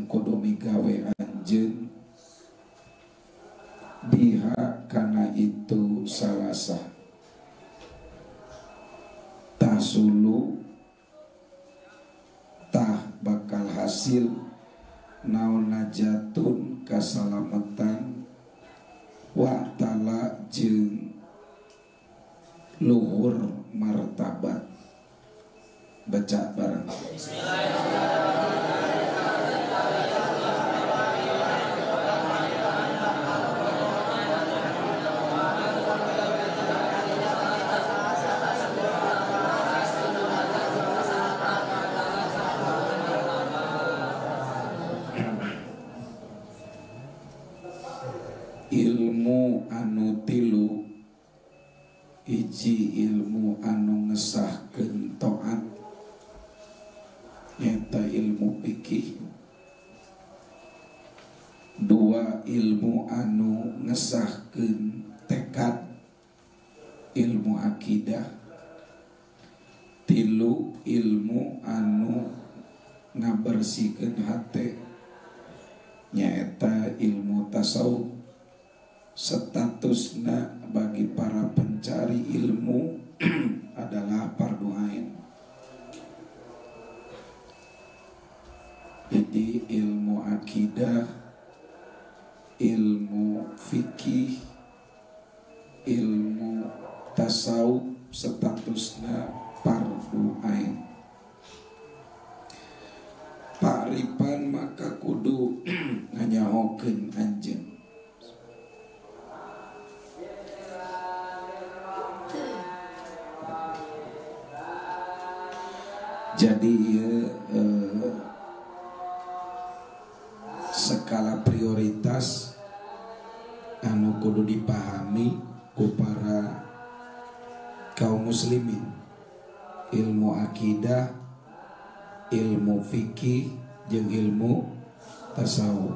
kudu migawe anjeun biha kana itu salasa tasulu tah bakal hasil naon najatun kasalamatan wa ta'ala jeung luhur martabat. Baca bareng. Ilmu anu tilu hiji ilmu anu ngesahkeun taat nyata ilmu fikih, dua ilmu anu ngesahkeun tekad ilmu akidah, tilu ilmu anu ngabersihkeun hate nyata ilmu tasawuf. Statusna bagi para pencari ilmu adalah fardu ain. Jadi ilmu akidah, ilmu fikih, ilmu tasawuf statusna fardu ain. Pak Ripan maka kudu nganyahokeun anjeun. Jadi skala prioritas anu kudu dipahami ku para kaum muslimin, ilmu akidah, ilmu fikih jeung ilmu tasawuf.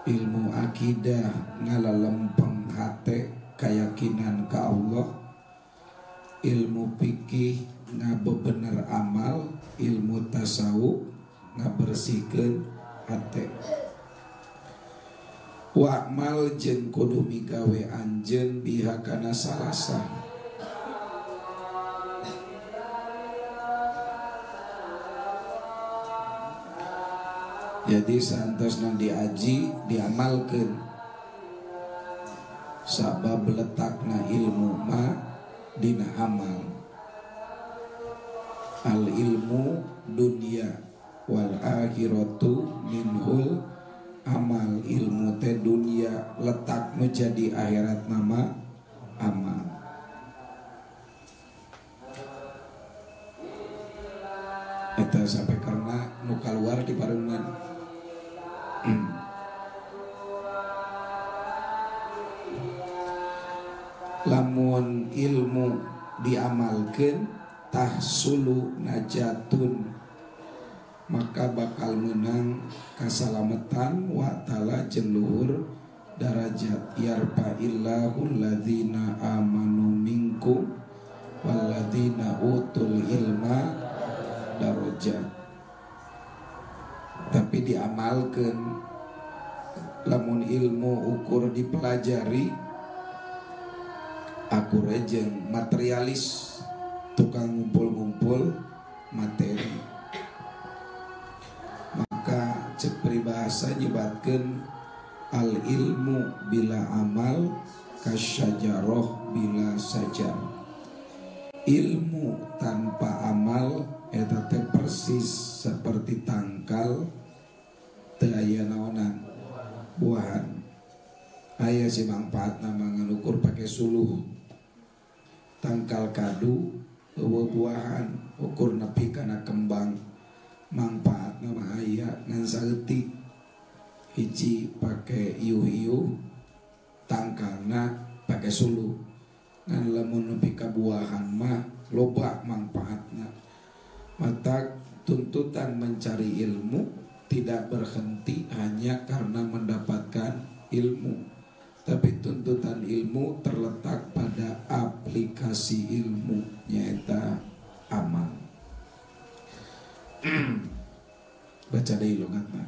Ilmu akidah ngalalempeng hate keyakinan ka Allah, ilmu fikih ngabebener amal, ilmu tasawuf ngabersihkeun hate. Wa'mal jeung kudu migawe anjeun biha kana salasa. Jadi santosna diaji diamalkeun sabab letakna ilmu ma dina amal. Al ilmu dunia wal akhiratu minhul amal. Ilmu teh dunia letaknya jadi akhirat nama amal. Eta sampai karena nu kaluar di parengan. Lamun ilmu diamalkeun tahsulu najatun maka bakal menang kasalamatan wa ta'ala jeung luhur darajat. Yarfa'illahul ladzina amanu minkum walladzina utul ilma darajat. Tapi diamalkeun. Lamun ilmu ukur dipelajari aku rejeng materialis tukang ngumpul-ngumpul materi, maka cek peribahasa nyebatkeun al ilmu bila amal kasyajaroh bila sajar. Ilmu tanpa amal eta teh persis seperti tangkal teu aya naonan buahan. Aya si mangpaatna manganukur pake suluh. Tangkal kadu buah-buahan ukur nepi kana kembang manfaatna mah aya ngan saeutik. Hiji pake iuh-iuh, tangkalna pake suluh. Ngan lamun nepi ka buahan mah loba manfaatna. Mata tuntutan mencari ilmu tidak berhenti hanya karena mendapatkan ilmu, tapi tuntutan ilmu terletak pada aplikasi ilmu, yaitu amal. Baca deui logatna.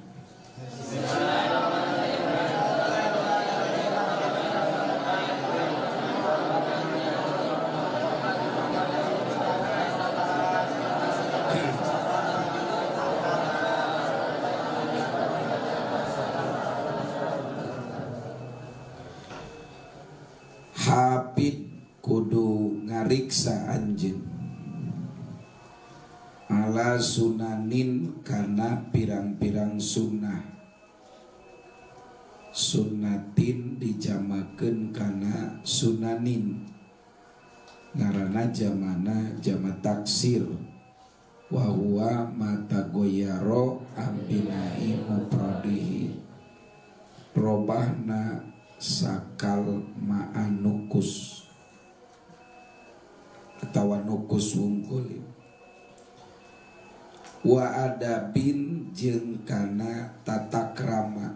Hafid kudu ngariksa anjeun ala sunanin kana pirang-pirang sunnah. Sunnatin dijamakeun kana sunanin, ngaranna jamana jama taksir, wa huwa mata goyaro ambinai mupradihi, robahna sakal ma'anukus atau nukus wungkul. Wa adabin jeung kana tata krama,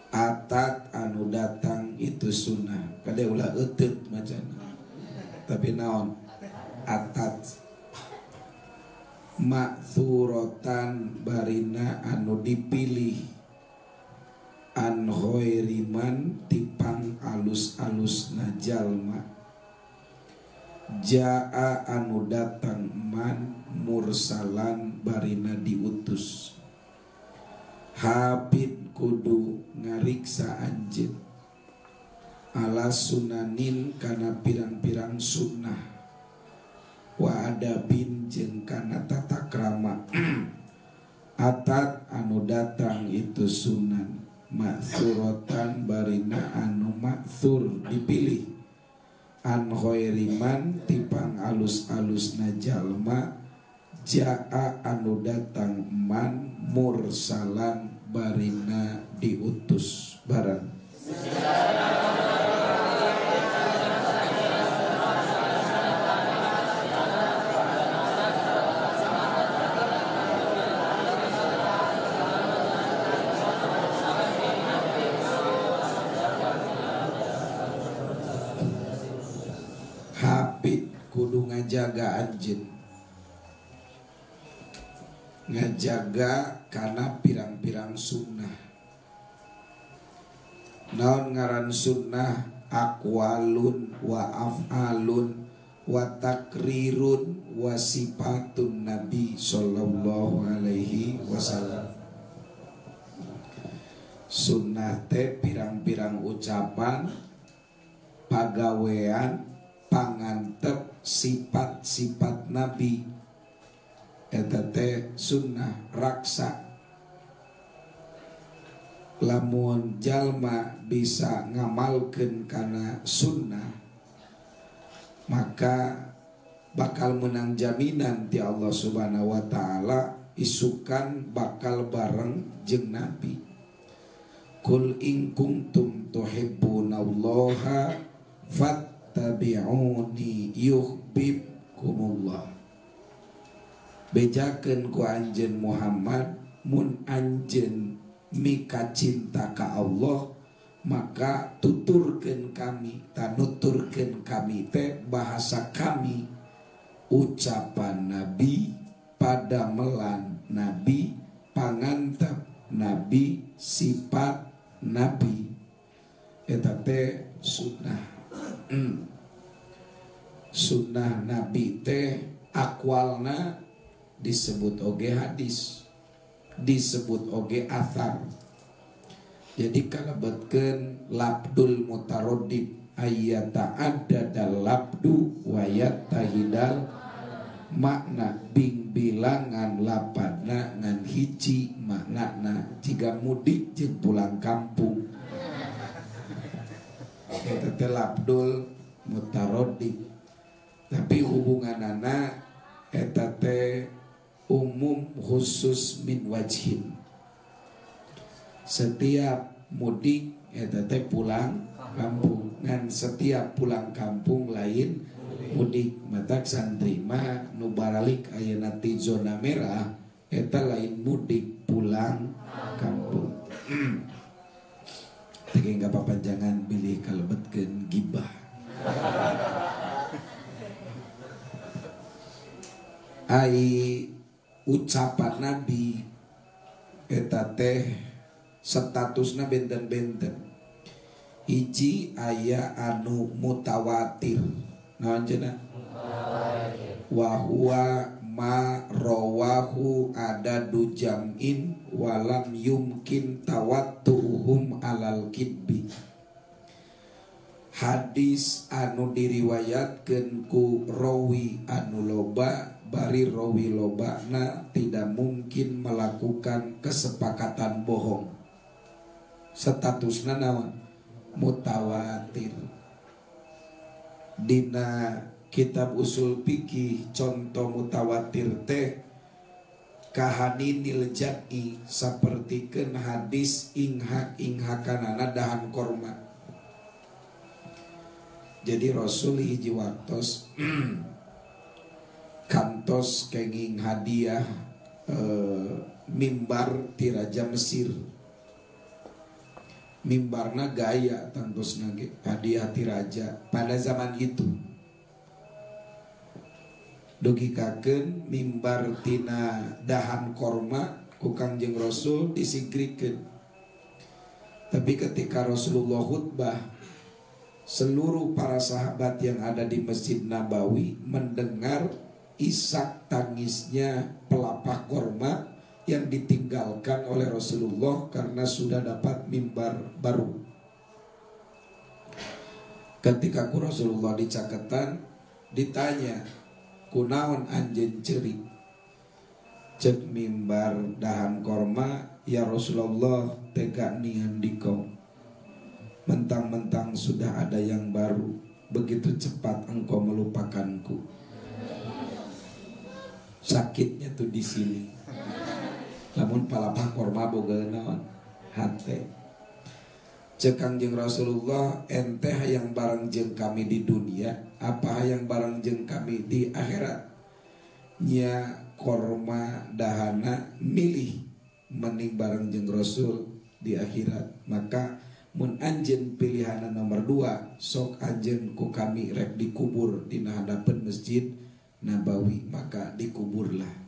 atat anu datang itu sunnah. Kada ulah euteut macana, tapi naon atat ma'thuratan barina anu dipilih, an ghairiman tipang alus-alus na jalma, jaa anu datang man mursalan barina diutus. Habib kudu ngariksa anjeun ala sunanin kana pirang-pirang sunnah, wa adabin jeung kana tata krama atat anu datang itu sunan, ma'thuratan barina anu ma'thur dipilih, an ghairiman tipang alus-alus na jalma, jaa anu datang man mursalan barina diutus barang. Hafid kudu ngajaga anjeun, ngajaga kana pirang-pirang sunnah. Naon ngaran sunnah? Aqwalun wa af'alun wa takrirun wa sifatun nabi sallallahu alaihi wasallam. Sunnah teh pirang-pirang ucapan, pagawean, pangantep sifat-sifat nabi. Eta teh sunnah raksa. Lamun jalma bisa ngamalkeun kana sunnah, maka bakal menang jaminan ti Allah Subhanahu wa taala, isukan bakal bareng jeung nabi. Kul in kuntum tuhibbunallaha fattabi'uni yuhibbukumullah. Bejakeun ku anjeun Muhammad, mun anjeun mika cinta ka Allah, maka tuturkeun kami, tanuturkeun kami teh bahasa kami, ucapan nabi, padamelan nabi, pangantep nabi, sifat nabi. Eta teh sunnah. Sunnah nabi teh akwalna disebut oge hadis, disebut oge athar. Jadi kalebetkeun labdul mutaroddid ayyata addadal labdu wa yattahidal makna, bing bilangan lapadna ngan hiji maknana, jiga mudik jeung pulang kampung. Eta teh labdul mutaroddid. Tapi hubunganana eta teh umum khusus min wajhin. Setiap mudik eta teh pulang kampung, ngan setiap pulang kampung lain mudik. Matak santri mah nu baralik ayeuna ti zona merah eta lain mudik, pulang kampung. Tapi enggak apa-apa, jangan pilih kalebetkeun gibah. Ai ucapan Nabi eta teh statusna benten-benten. Hiji aya anu mutawatir. Naon cenah? Wa huwa ma rawahu adadu jam'in walam yumkin tawattuhum alal kidbi. Hadis anu diriwayatkeun ku rawi anu loba, bari rawi lobana tidak mungkin melakukan kesepakatan bohong. Statusna naon? Mutawatir. Dina kitab usul fikih contoh mutawatir teh kahaninil jad'i sapertikeun hadis inghakanana dahan korma. Jadi Rasul hiji waktos kantos kenging hadiah mimbar ti Raja Mesir. Mimbarna gaya tangtosna ge hadiah ti raja pada zaman itu. Dugikakeun mimbar tina dahan korma ku Kangjeng Rasul disigrikeun. Tapi ketika Rasulullah khutbah, seluruh para sahabat yang ada di Masjid Nabawi mendengar isak tangisnya pelapah korma yang ditinggalkan oleh Rasulullah karena sudah dapat mimbar baru. Ketika ku Rasulullah dicaketan, ditanya, kunaon anjeun ceuri? Cek mimbar dahan korma, ya Rasulullah tega nian dikau. Mentang-mentang sudah ada yang baru, begitu cepat engkau melupakanku. Sakitnya tuh di sini. Lamun palapah korma boga naon? Hate. Cek Kangjeng Rasulullah, ente hayang bareng jeung kami di dunia, apa hayang bareng jeung kami di akhirat? Nya korma dahana milih mending bareng jeung Rasul di akhirat. Maka mun anjeun pilihan nomor 2, sok anjeun ku kami rek dikubur di hadapan Masjid Nabawi, maka dikuburlah.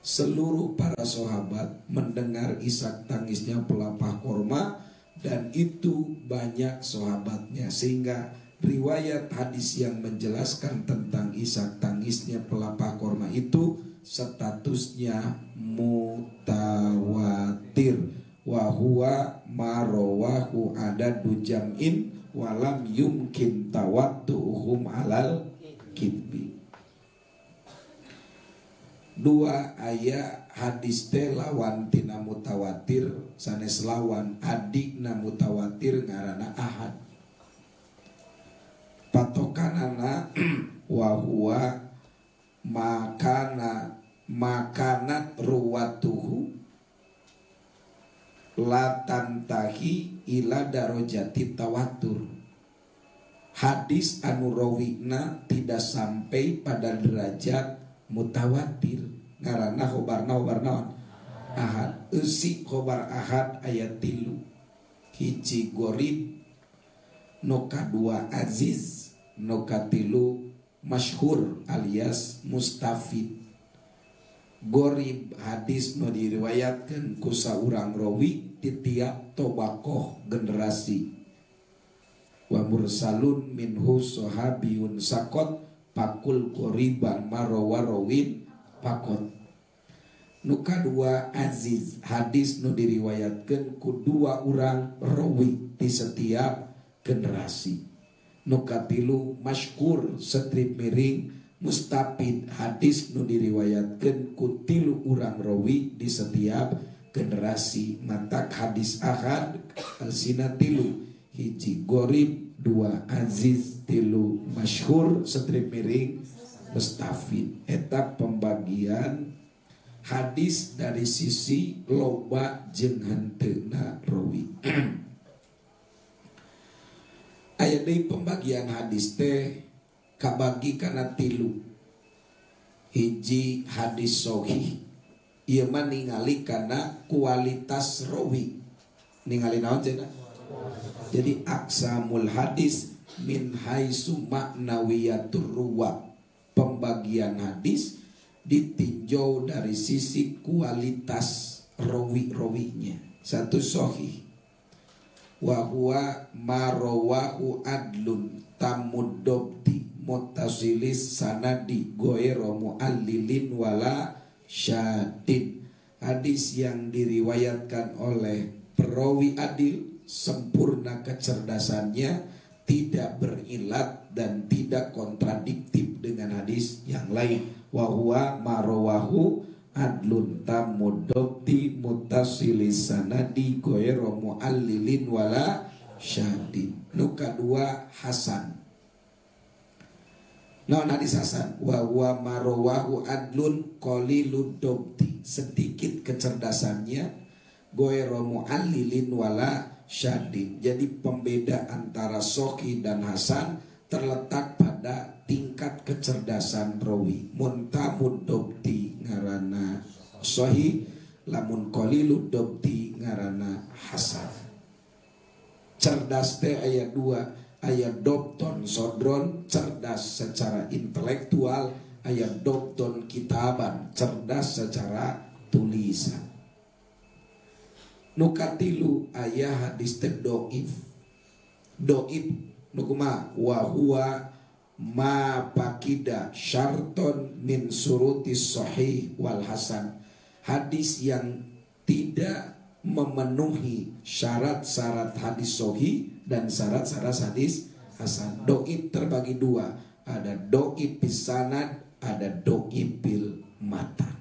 Seluruh para sahabat mendengar isak tangisnya pelapah korma, dan itu banyak sahabatnya, sehingga riwayat hadis yang menjelaskan tentang isak tangisnya pelapah korma itu statusnya mutawatir. Wa huwa ma rawahu adadu jam'in walam yumkin tawattuhum alal kidbi. 2 aya hadis teh lawan tina mutawatir, sanes lawan adikna mutawatir ngaranna ahad. Patokanana wa huwa makanat ruwatuhu la tantahi ila darajati tawatur. Hadis anu rawina tidak sampai pada derajat mutawatir, ngaranna khobarna ahad. Eusi khobar ahad ayat 3. Hiji gorib, nu kadua aziz, nu katilu masyhur alias mustafid. Gorib hadis nu diriwayatkeun ku saurang rawi di tiap tobakoh generasi. Wa mursalun minhu sahabiyun sakot pakul qoriban marawarawin pakot. Nu kadua aziz, hadis nu diriwayatkeun ku 2 urang rawi di setiap generasi. Nu katilu masyhur setrip miring mustafid, hadis nu diriwayatkeun ku 3 urang rawi di setiap generasi. Matak hadis ahad alsina 3, hiji gorib, 2 aziz, 3 masyhur setrip miring mustafid. Eta pembagian hadis dari sisi loba jeung henteuna rawi. Aya deui pembagian hadis teh kabagi kana 3. Hiji hadis sahih, ieu mah ningali kana kualitas rawi. Ningali naon cenah? Jadi aqsamul hadis min haitsu ma'nawiyatur ruwat. Pembagian hadis ditinjau dari sisi kualitas rawi-rawinya. Satu sahih, wa huwa marawahu adlun tamuddobti muttasilis sanadi goero muallilin wala syadid. Hadis yang diriwayatkan oleh perawi adil, sempurna kecerdasannya, tidak berilat dan tidak kontradiktif dengan hadis yang lain. Wa huwa marawahu adlun tamuddobti muttasilis sanadi goero muallilin wala syadid. Nu kadua hasan. Non hadis hasan, wa huwa marawahu adlun qalilud dobti, sedikit kecerdasannya, goero muallilin wala syadid. Jadi pembeda antara sahih dan hasan terletak pada tingkat kecerdasan rawi. Muntamud dobti ngarana sahih, lamun qalilud dobti ngarana hasan. Cerdas teh aya dua, aya dopton sodron, cerdas secara intelektual, aya dopton kitaban, cerdas secara tulisan. Nukatilu aya hadis teh doif nukuma wa huwa ma pakida syarton min surutis sahih wal hasan. Hadis yang tidak memenuhi syarat-syarat hadis sahih dan syarat-syarat hadis hasan. Doib terbagi dua, ada doib pisanad, ada doib bil matan.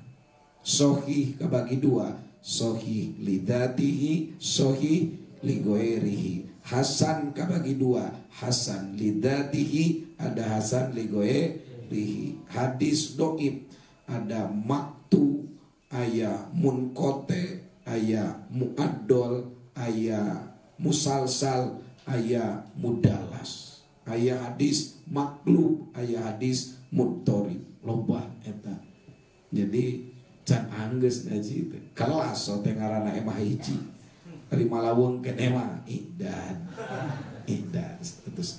Sahih kebagi dua, sahih lidatihi, sahih ligoerihi. Hasan kebagi dua, hasan lidatihi, ada hasan ligoerihi. Hadis doib ada maktu, aya munkote, aya muaddol, aya musalsal, aya mudalas, aya hadis maklub, aya hadis muttori, loba eta. Jadi can anggeus ngaji teh kelas so teh ngaranna emah hiji terima lawung ke emah idan terus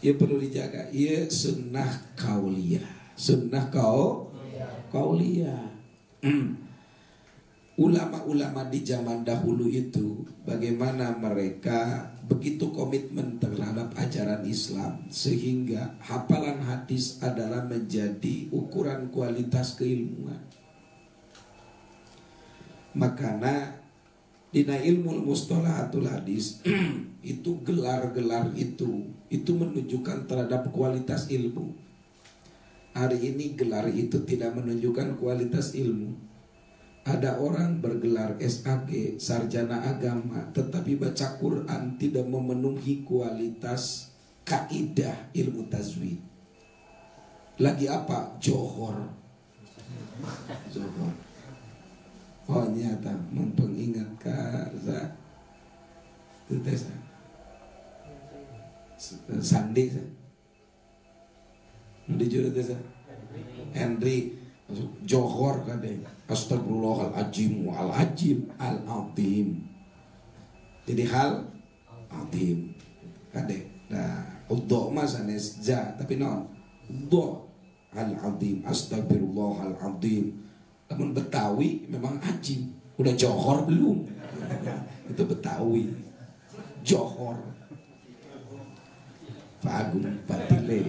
ya perlu dijaga. Ieu sunnah kauliyah, sunnah kauliyah. Ulama-ulama di zaman dahulu itu bagaimana mereka begitu komitmen terhadap ajaran Islam sehingga hafalan hadis adalah menjadi ukuran kualitas keilmuan. Makanya dina ilmu mustalahatul hadis itu gelar-gelar itu menunjukkan terhadap kualitas ilmu. Hari ini gelar itu tidak menunjukkan kualitas ilmu. Ada orang bergelar SAG, sarjana agama, tetapi baca Quran tidak memenuhi kualitas kaidah ilmu tajwid. Lagi apa? Johor. Oh nyata mempengingatkan itu Sandi dijuru desa Henry Johor kade astagfirullahaladzim al-azim. Jadi hal azim kade. Nah, uddo mas anes ja tapi non uddo al-azim astagfirullahaladzim. Namun Betawi memang azim. Udah Johor belum? Itu Betawi. Johor. Pak Agung Patile.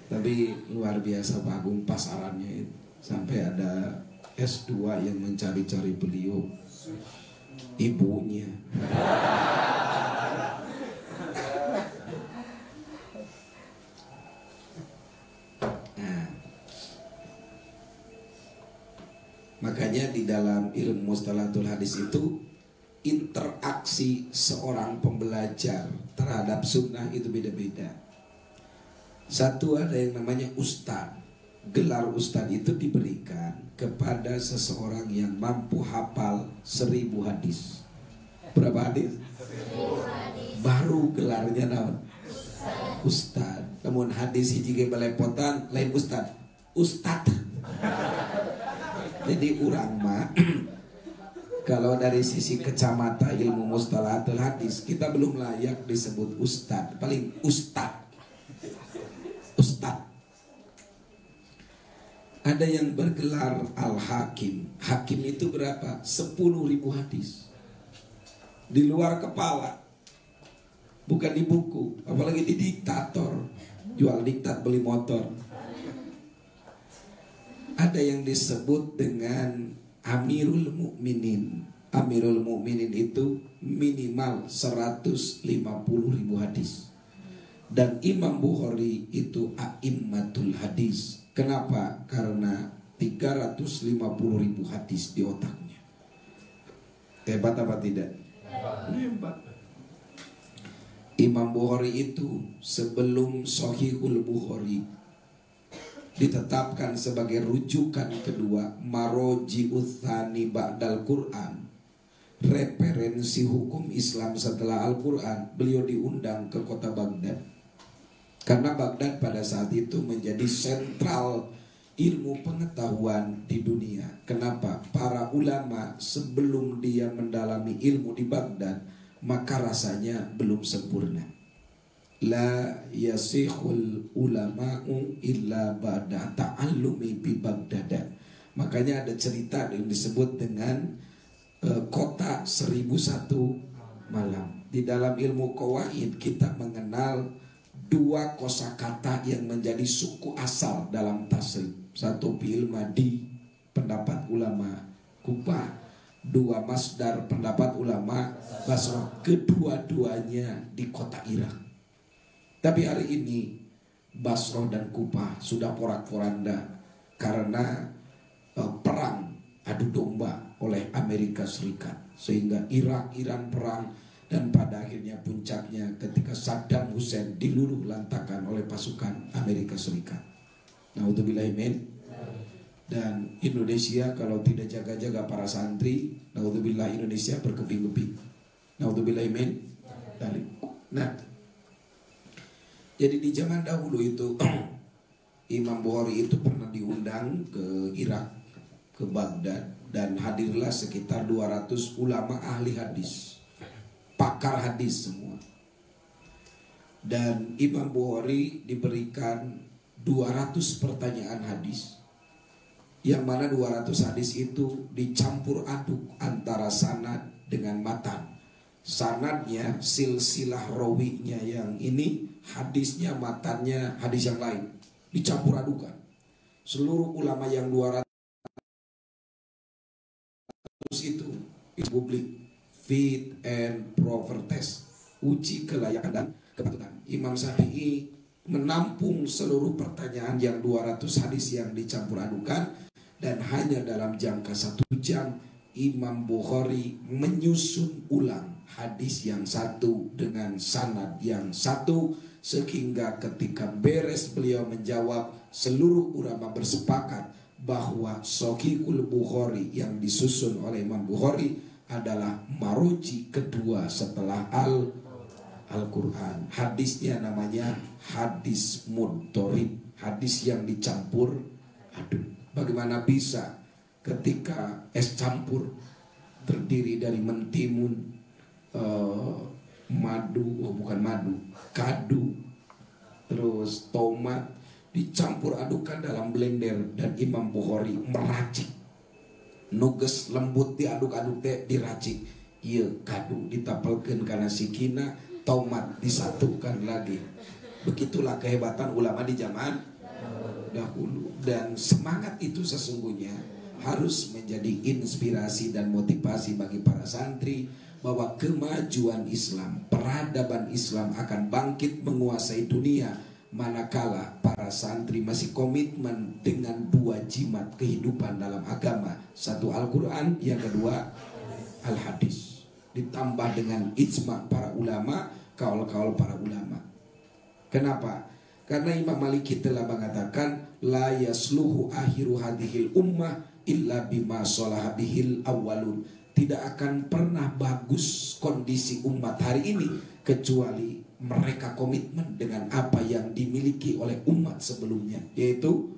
Tapi luar biasa Pak Agung pasarannya itu. Sampai ada S2 yang mencari-cari beliau ibunya. Nah, makanya di dalam ilmu mustalahatul hadis itu interaksi seorang pembelajar terhadap sunnah itu beda-beda. Satu ada yang namanya ustadz. Gelar ustadz itu diberikan kepada seseorang yang mampu hafal 1000 hadis. Berapa hadis? 1000 hadis. Baru gelarnya naon? Ustadz. Namun hadis hiji ge balepotan lain ustadz. Ustadz. Jadi urang mah kalau dari sisi kacamata ilmu mustalahatul hadis kita belum layak disebut ustadz, paling ustadz. Ada yang bergelar Al-Hakim. Hakim itu berapa? 10.000 hadis. Di luar kepala, bukan di buku. Apalagi di diktator, jual diktat beli motor. Ada yang disebut dengan Amirul Mukminin. Amirul Mukminin itu minimal 150.000 hadis. Dan Imam Bukhari itu a'immatul hadis. Kenapa? Karena 350.000 hadis di otaknya. Hebat apa tidak? Hebat. Imam Bukhari itu sebelum Sahihul Bukhari ditetapkan sebagai rujukan kedua, maroji'uts tsani ba'dal Quran, referensi hukum Islam setelah Al-Quran. Beliau diundang ke kota Baghdad karena Baghdad pada saat itu menjadi sentral ilmu pengetahuan di dunia. Kenapa? Para ulama sebelum dia mendalami ilmu di Baghdad, maka rasanya belum sempurna. La yasihul ulama'u illa ba'da ta'allumi bi Baghdad. Makanya ada cerita yang disebut dengan kota 1001 malam. Di dalam ilmu qawaid kita mengenal dua kosakata yang menjadi suku asal dalam tasrif. Satu fi'il madi, pendapat ulama Kufah. Dua masdar, pendapat ulama Basrah. Kedua-duanya di kota Irak. Tapi hari ini Basrah dan Kufah sudah porak-poranda karena perang adu domba oleh Amerika Serikat, sehingga Irak, Iran perang. Dan pada akhirnya puncaknya ketika Saddam Hussein diluluh lantakan oleh pasukan Amerika Serikat. Naudzubillahi min. Dan Indonesia kalau tidak jaga-jaga para santri, naudzubillah, Indonesia berkeping-keping. Naudzubillahi min. Nah, jadi di zaman dahulu itu Imam Bukhari itu pernah diundang ke Irak, ke Baghdad, dan hadirlah sekitar 200 ulama ahli hadis, pakar hadis semua. Dan Imam Bukhari diberikan 200 pertanyaan hadis, yang mana 200 hadis itu dicampur aduk antara sanad dengan matan. Sanadnya, silsilah rawinya yang ini, hadisnya, matannya hadis yang lain, dicampur adukan. Seluruh ulama yang 200 itu publik fit and proper test, uji kelayakan dan kepatutan. Imam Syafi'i menampung seluruh pertanyaan yang 200 hadis yang dicampur adukan, dan hanya dalam jangka 1 jam Imam Bukhari menyusun ulang hadis yang satu dengan sanad yang satu, sehingga ketika beres beliau menjawab, seluruh ulama bersepakat bahwa Sahihul Bukhari yang disusun oleh Imam Bukhari adalah maroji kedua setelah Al-Quran. Hadisnya namanya hadis mudhorib, hadis yang dicampur aduk. Bagaimana bisa ketika es campur terdiri dari mentimun, kadu, terus tomat, dicampur adukan dalam blender, dan Imam Bukhari meracik. Nuges lembut diaduk-aduk teh diracik. Iya, kadu ditapelkeun kana sikina, tomat disatukan lagi. Begitulah kehebatan ulama di zaman dahulu. Dan semangat itu sesungguhnya harus menjadi inspirasi dan motivasi bagi para santri, bahwa kemajuan Islam, peradaban Islam akan bangkit menguasai dunia manakala para santri masih komitmen dengan 2 jimat kehidupan dalam agama. Satu Al-Quran, yang kedua Al-Hadis, ditambah dengan ijma para ulama, kaul-kaul para ulama. Kenapa? Karena Imam Maliki telah mengatakan, la yasluhu akhiru hadhil ummah illa bima sholaha bihil awwalun. Tidak akan pernah bagus kondisi umat hari ini kecuali mereka komitmen dengan apa yang dimiliki oleh umat sebelumnya, yaitu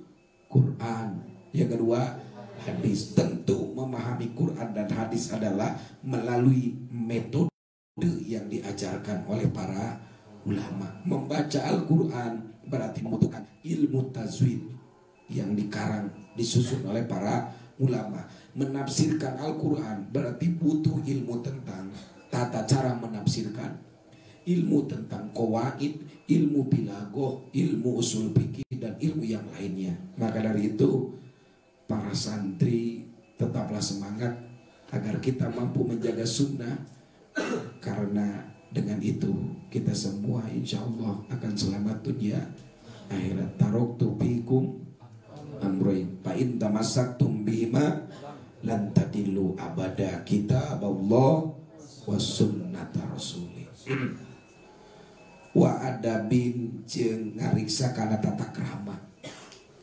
Quran. Yang kedua hadis. Tentu memahami Quran dan hadis adalah melalui metode yang diajarkan oleh para ulama. Membaca Al-Quran berarti membutuhkan ilmu tajwid, yang dikarang, disusun oleh para ulama. Menafsirkan Al-Quran berarti butuh ilmu tentang tata cara menafsirkan, ilmu tentang qawaid, ilmu bilaghah, ilmu usul fikih, dan ilmu yang lainnya. Maka dari itu para santri tetaplah semangat agar kita mampu menjaga sunnah, karena dengan itu kita semua insya Allah akan selamat dunia akhirat. Taraktu fikum amrayn fa in tamassaktum bihima lan tadillu abada, kitaballah wa sunnata rasulih. Wa adabin jeung ngariksa kana tata krama.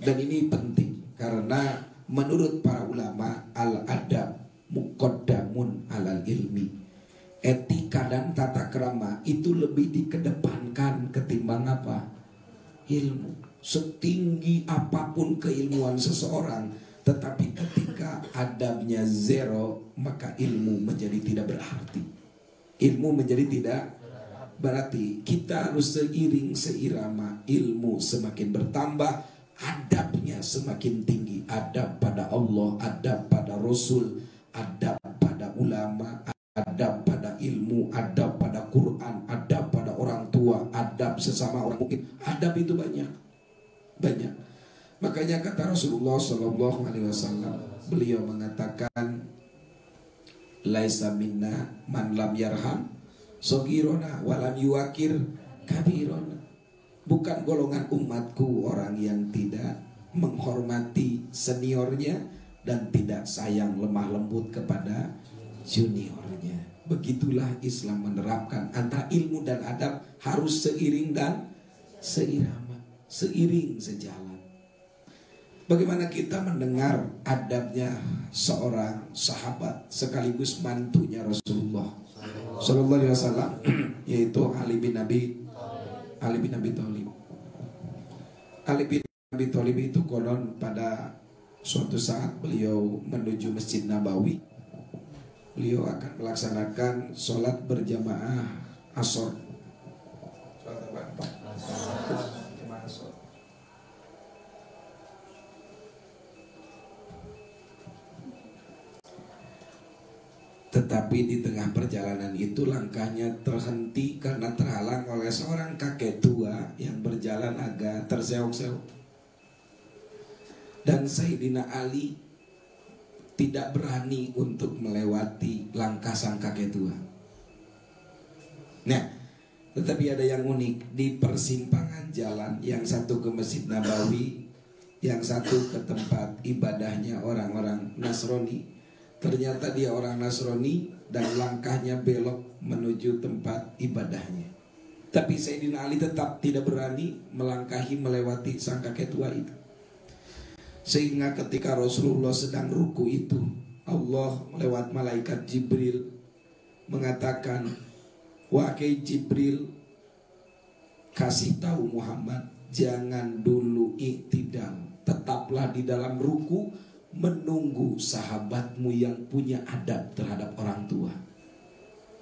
Dan ini penting karena menurut para ulama al-adab muqaddamun alal ilmi. Etika dan tata krama itu lebih dikedepankan ketimbang apa? Ilmu. Setinggi apapun keilmuan seseorang, tetapi ketika adabnya zero, maka ilmu menjadi tidak berarti. Ilmu menjadi tidak berarti. Kita harus seiring seirama, ilmu semakin bertambah, adabnya semakin tinggi. Adab pada Allah, adab pada Rasul, adab pada ulama, adab pada ilmu, adab pada Quran, adab pada orang tua, adab sesama orang mukmin. Adab itu banyak. Makanya kata Rasulullah Shallallahu Alaihi Wasallam, beliau mengatakan, laisa minna man lam yarham sogirona walam yuwakir kabirona. Bukan golongan umatku orang yang tidak menghormati seniornya dan tidak sayang lemah lembut kepada juniornya. Begitulah Islam menerapkan antara ilmu dan adab harus seiring dan seirama, seiring sejalan. Bagaimana kita mendengar adabnya seorang sahabat sekaligus mantunya Rasulullah Sallallahu Alaihi Wasallam, yaitu Ali bin Abi Thalib. Ali bin Abi Thalib itu konon pada suatu saat beliau menuju Masjid Nabawi. Beliau akan melaksanakan sholat berjamaah asar. Tetapi di tengah perjalanan itu langkahnya terhenti karena terhalang oleh seorang kakek tua yang berjalan agak terseok-seok. Dan Sayyidina Ali tidak berani untuk melewati langkah sang kakek tua. Nah, tetapi ada yang unik. Di persimpangan jalan, yang satu ke Masjid Nabawi, yang satu ke tempat ibadahnya orang-orang Nasrani. Ternyata dia orang Nasrani dan langkahnya belok menuju tempat ibadahnya. Tapi Sayyidina Ali tetap tidak berani melewati sang kakek tua itu. Sehingga ketika Rasulullah sedang ruku itu, Allah lewat malaikat Jibril mengatakan, wahai Jibril, kasih tahu Muhammad, jangan dulu iktidal, tetaplah di dalam ruku menunggu sahabatmu yang punya adab terhadap orang tua.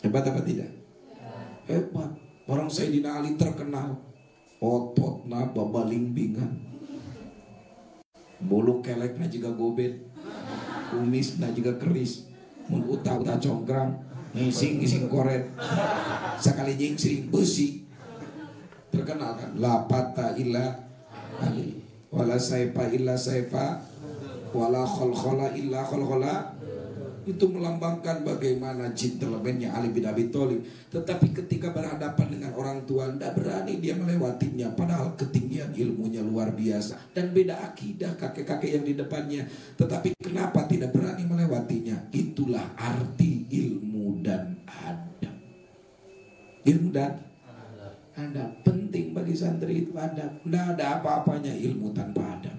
Hebat apa tidak? Hebat. Orang Sayyidina Ali terkenal ototna babalimbingan, bulu kelekna juga gobet, kumisna juga keris, mun uta-uta congkrang, ngising koret, sekali nyingsing besi. Terkenal kan? La pata illa Ali, wala saifa illa saifa, wala kholkhola illa kholkhola. Itu melambangkan bagaimana gentlemannya Ali bin Abi Thalib. Tetapi ketika berhadapan dengan orang tua, tidak berani dia melewatinya. Padahal ketinggian ilmunya luar biasa. Dan beda akidah kakek-kakek yang di depannya. Tetapi kenapa tidak berani melewatinya? Itulah arti ilmu dan adab. Ilmu dan adab. Penting bagi santri itu adab. Tidak ada apa-apanya ilmu tanpa adab.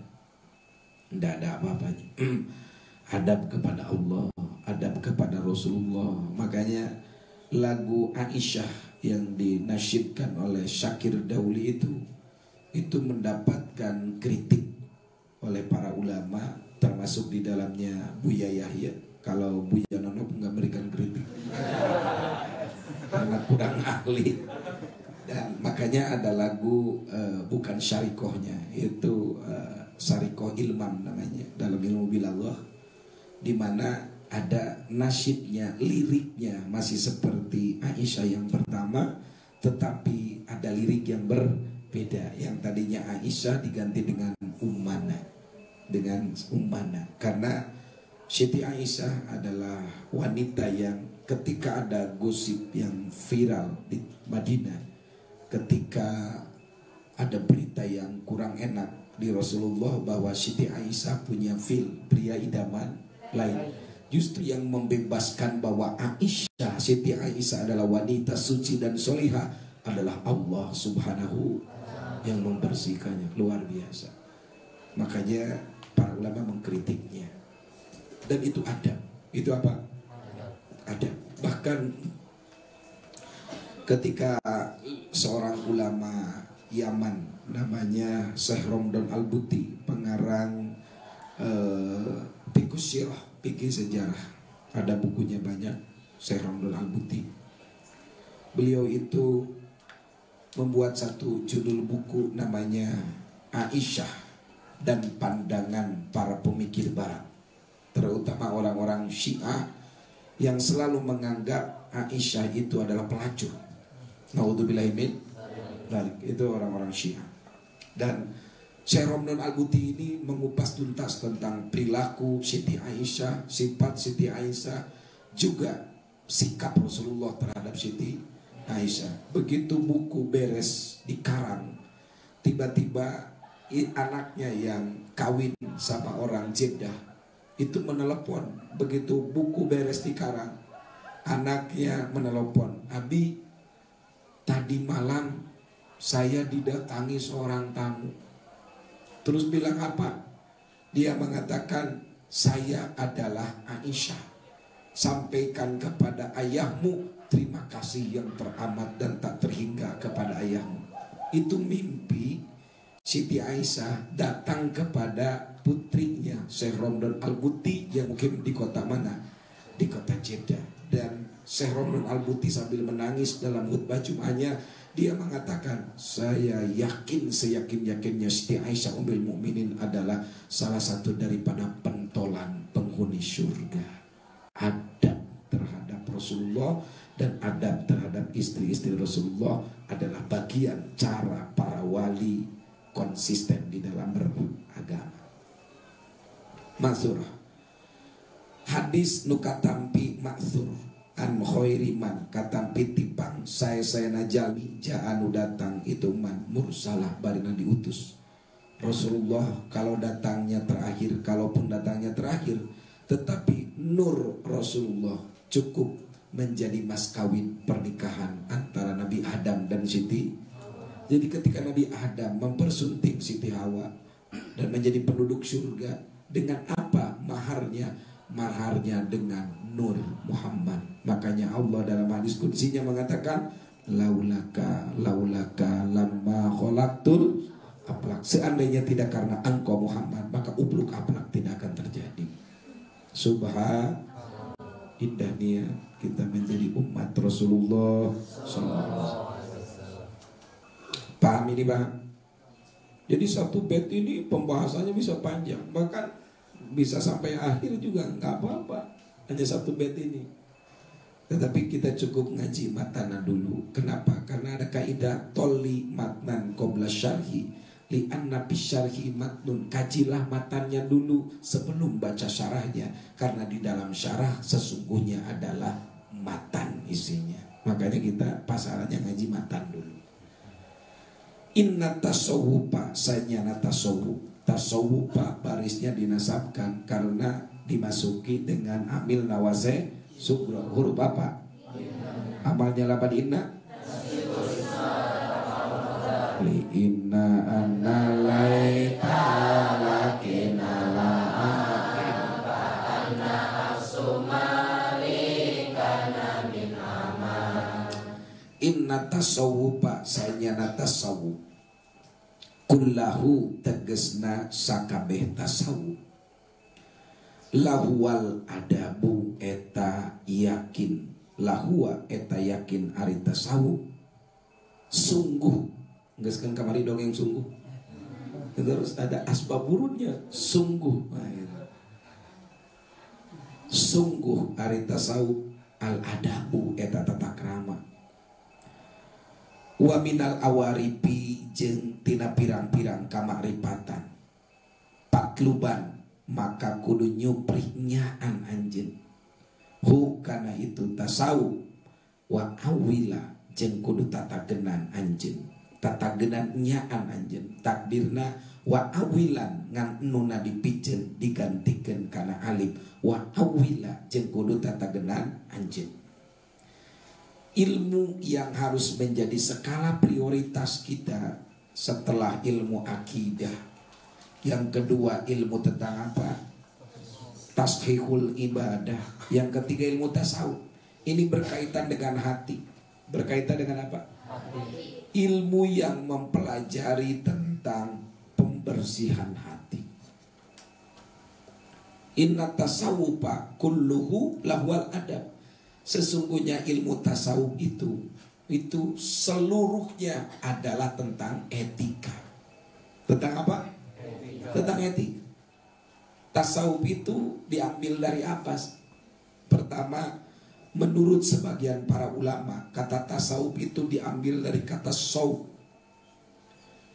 Tidak ada apa-apanya. Adab kepada Allah, adab kepada Rasulullah. Makanya lagu Aisyah yang dinasyidkan oleh Syakir Dauli itu mendapatkan kritik oleh para ulama, termasuk di dalamnya Buya Yahya. Kalau Buya Nonop nggak memberikan kritik karena kurang ahli. Dan makanya ada lagu bukan syarikohnya, itu Sarikoh Ilmam namanya dalam ilmu bilallah, di mana ada nasyidnya, liriknya masih seperti Aisyah yang pertama, tetapi ada lirik yang berbeda. Yang tadinya Aisyah diganti dengan Ummana, karena Siti Aisyah adalah wanita yang ketika ada gosip yang viral di Madinah, ketika ada berita yang kurang enak di Rasulullah bahwa Siti Aisyah punya pria idaman lain, justru yang membebaskan bahwa Siti Aisyah adalah wanita suci dan solihah adalah Allah Subhanahu yang membersihkannya. Luar biasa. Makanya para ulama mengkritiknya, dan itu ada. Itu apa? Ada. Bahkan ketika seorang ulama Yaman namanya Syekh Romdon Al-Buti, pengarang Fiqhus Sirah, fikih sejarah, ada bukunya banyak, Syekh Romdon Al-Buti. Beliau itu membuat satu judul buku namanya Aisyah dan Pandangan Para Pemikir Barat, terutama orang-orang Syiah yang selalu menganggap Aisyah itu adalah pelacur. Naudzubillahi min dzalik. Itu orang-orang Syiah. Dan Syekh Romdon Al-Buti ini mengupas tuntas tentang perilaku Siti Aisyah, sifat Siti Aisyah, juga sikap Rasulullah terhadap Siti Aisyah. Begitu buku beres dikarang, tiba-tiba anaknya yang kawin sama orang Jeddah itu menelepon. Begitu buku beres dikarang, anaknya menelepon, "Abi, tadi malam saya didatangi seorang tamu." Terus bilang apa? Dia mengatakan, "Saya adalah Aisyah. Sampaikan kepada ayahmu terima kasih yang teramat dan tak terhingga kepada ayahmu." Itu mimpi Siti Aisyah datang kepada putrinya Syekh Romdon Al-Buti yang mungkin di kota mana? Di kota Jeddah. Dan Syekh Romdon Al-Buti sambil menangis dalam khutbah Jum'ahnya, dia mengatakan, "Saya yakin seyakin-yakinnya Siti Aisyah Ummul Mukminin adalah salah satu daripada pentolan penghuni surga." Adab terhadap Rasulullah dan adab terhadap istri-istri Rasulullah adalah bagian cara para wali konsisten di dalam beragama. Masyhur hadis nukatampi maksur an khairiman katampi tipang saya najali jaanu datang itu man mursalah barina diutus. Rasulullah kalau datangnya terakhir, kalaupun datangnya terakhir, tetapi nur Rasulullah cukup menjadi mas kawin pernikahan antara Nabi Adam dan Siti. Jadi ketika Nabi Adam mempersunting Siti Hawa dan menjadi penduduk surga, dengan apa maharnya? Maharnya dengan nur Muhammad. Makanya Allah dalam hadis qudsinya mengatakan, laulaka lamma khalaqtul aplak. Seandainya tidak karena engkau Muhammad, maka ubluk aplak tidak akan terjadi. Subhan indahnya kita menjadi umat Rasulullah SAW. Paham ini Bang? Jadi satu bait ini pembahasannya bisa panjang, bahkan bisa sampai akhir juga nggak apa-apa, hanya satu bait ini. Tetapi kita cukup ngaji matana dulu. Kenapa? Karena ada kaidah toli matnan qabla syarhi li anna bisyarhi matnun. Kajilah matannya dulu sebelum baca syarahnya, karena di dalam syarah sesungguhnya adalah matan isinya. Makanya kita pasarannya ngaji matan dulu. Inna tasawufa sanyana tasawufa barisnya dinasabkan karena dimasuki dengan amil nawaze sugro. Huruf apa? Amalnya lapan inna li inna anna laita lakina la'akin anna asumalikana min amal. Inna tasawufa sanyana tasawuf kullahu tegesna sakabeh tasawuf. Lahuwal adabu eta yakin, lahuwa eta yakin ari tasawuf. Sungguh, geuskeun kamari dongeng sungguh. Terus ada asbabunnya sungguh. Sungguh ari tasawuf al adabu eta tata krama. Wa minal awaripi jeung tina pirang-pirang kamaripatan. Patluban maka kudu nyuprih nyaan anjeun. Hu kana itu tasawuf wa awila jeung kudu tatagenan anjeun. Tatagenan nyaan anjeun. Takdirna wa awilan ngan nuna dipijeun digantikeun kana alif wa awila jeung kudu tatagenan anjeun. Ilmu yang harus menjadi skala prioritas kita setelah ilmu akidah. Yang kedua ilmu tentang apa? Tashihul ibadah. Yang ketiga ilmu tasawuf. Ini berkaitan dengan hati. Berkaitan dengan apa? Hati. Ilmu yang mempelajari tentang pembersihan hati. Inna tasawufa kulluhu lahwal adab. Sesungguhnya ilmu tasawuf itu seluruhnya adalah tentang etika. Tentang apa? Etika. Tentang etika. Tasawuf itu diambil dari apa? Pertama, menurut sebagian para ulama, kata tasawuf itu diambil dari kata saub.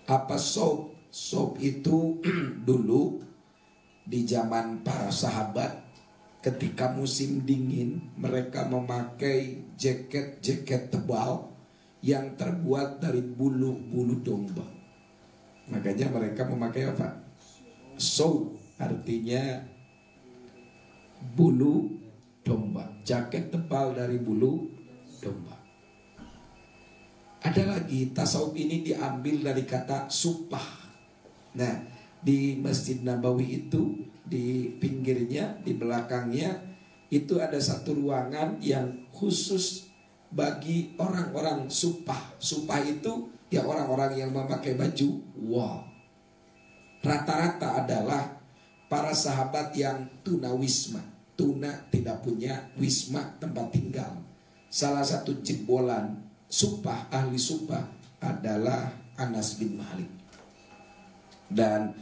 Apa saub? Saub itu dulu di zaman para sahabat ketika musim dingin mereka memakai jaket tebal yang terbuat dari bulu domba. Makanya mereka memakai apa? Saub, artinya bulu domba. Jaket tebal dari bulu domba. Ada lagi, tasawuf ini diambil dari kata supah. Nah, di Masjid Nabawi itu di pinggirnya, di belakangnya itu ada satu ruangan yang khusus bagi orang-orang supah. Supah itu ya orang-orang yang memakai baju wow. Rata-rata adalah para sahabat yang tunawisma. Tuna tidak punya wisma tempat tinggal. Salah satu jebolan supah, ahli supah adalah Anas bin Malik. Dan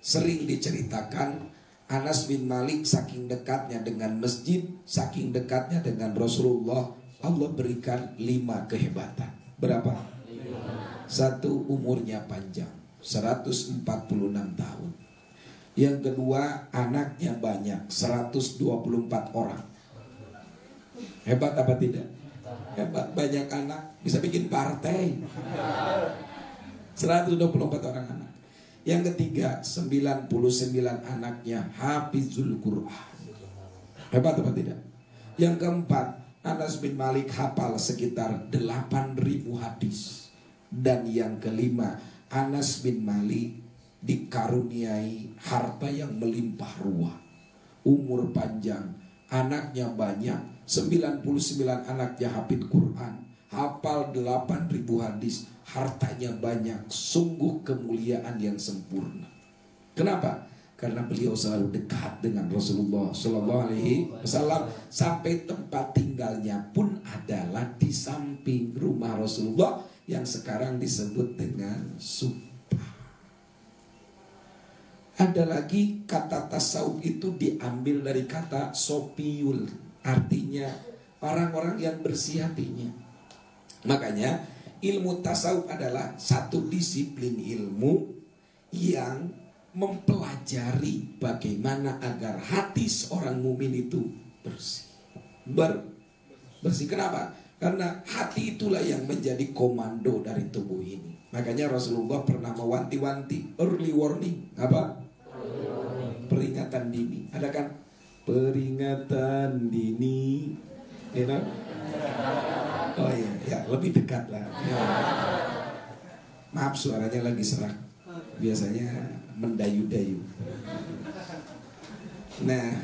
sering diceritakan Anas bin Malik saking dekatnya dengan masjid, saking dekatnya dengan Rasulullah, Allah berikan 5 kehebatan. Berapa? 5. Satu, umurnya panjang, 146 tahun. Yang kedua, anaknya banyak, 124 orang. Hebat apa tidak? Hebat, banyak anak, bisa bikin partai. 124 orang anak. Yang ketiga, 99 anaknya hafizul Quran. Hebat apa tidak? Yang keempat, Anas bin Malik hafal sekitar 8.000 hadis. Dan yang kelima, Anas bin Malik dikaruniai harta yang melimpah ruah, umur panjang, anaknya banyak, 99 anaknya hafid Quran, hafal 8.000 hadis, hartanya banyak, sungguh kemuliaan yang sempurna. Kenapa? Karena beliau selalu dekat dengan Rasulullah Sallallahu Alaihi Wasallam, sampai tempat tinggalnya pun adalah di samping rumah Rasulullah yang sekarang disebut dengan supah. Ada lagi kata tasawuf itu diambil dari kata sopiul, artinya orang-orang yang bersih hatinya. Makanya ilmu tasawuf adalah satu disiplin ilmu yang mempelajari bagaimana agar hati seorang mukmin itu bersih. Bersih kenapa? Karena hati itulah yang menjadi komando dari tubuh ini. Makanya Rasulullah pernah mewanti-wanti, early warning, apa? Peringatan dini. Ada kan? Peringatan dini. You know? Oh iya, ya lebih dekat lah. Ya. Maaf suaranya lagi serak. Biasanya mendayu-dayu. Nah,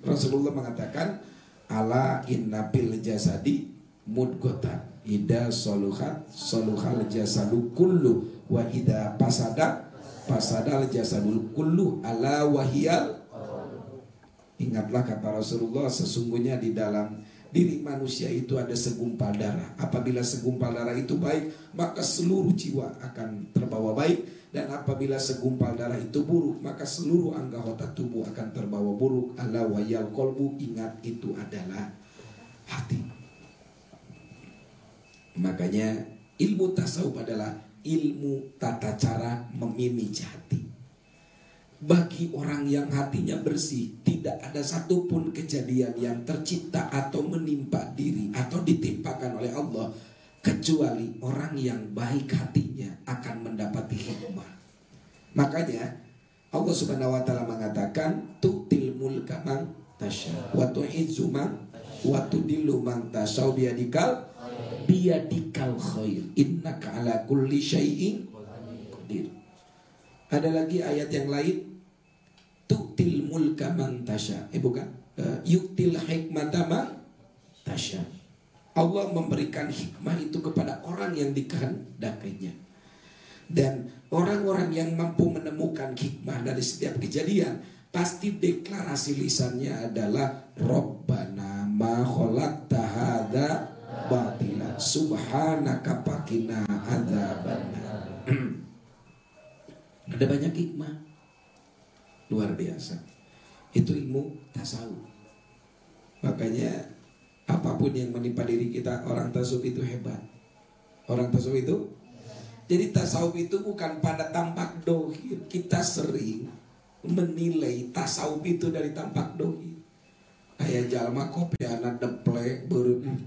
Rasulullah mengatakan, ala inna bil jasadi mudghatan ida soluhat soluhal jasadu kullu wa ida pasadal jasadul kullu ala wahiyal. Ingatlah kata Rasulullah, sesungguhnya di dalam diri manusia itu ada segumpal darah. Apabila segumpal darah itu baik, maka seluruh jiwa akan terbawa baik. Dan apabila segumpal darah itu buruk, maka seluruh anggota tubuh akan terbawa buruk. Ala wayal kolbu, ingat itu adalah hati. Makanya ilmu tasawuf adalah ilmu tata cara memanage hati. Bagi orang yang hatinya bersih, tidak ada satupun kejadian yang tercipta atau menimpa diri atau ditimpakan oleh Allah, kecuali orang yang baik hatinya akan mendapati hikmah. Makanya Allah Subhanahu wa taala mengatakan tu'til mulka man tasya wa tu'izzu man wa tudillu man tasya biyadikal khair innaka ala kulli syai'in qadir. Ada lagi ayat yang lain, tu'til mulka man tasya, yu'til hikmata man tasya. Allah memberikan hikmah itu kepada orang yang dikehendakinya. Dan orang-orang yang mampu menemukan hikmah dari setiap kejadian, pasti deklarasi lisannya adalah Rabbana ma khalaqta hadza batila subhanaka faqina adzabannar. Ada banyak hikmah luar biasa. Itu ilmu tasawuf. Makanya apapun yang menimpa diri kita, orang tasawuf itu hebat. Orang tasawuf itu, jadi tasawuf itu bukan pada tampak dohir. Kita sering menilai tasawuf itu dari tampak dohir. Ayah jalma kopi anak deplek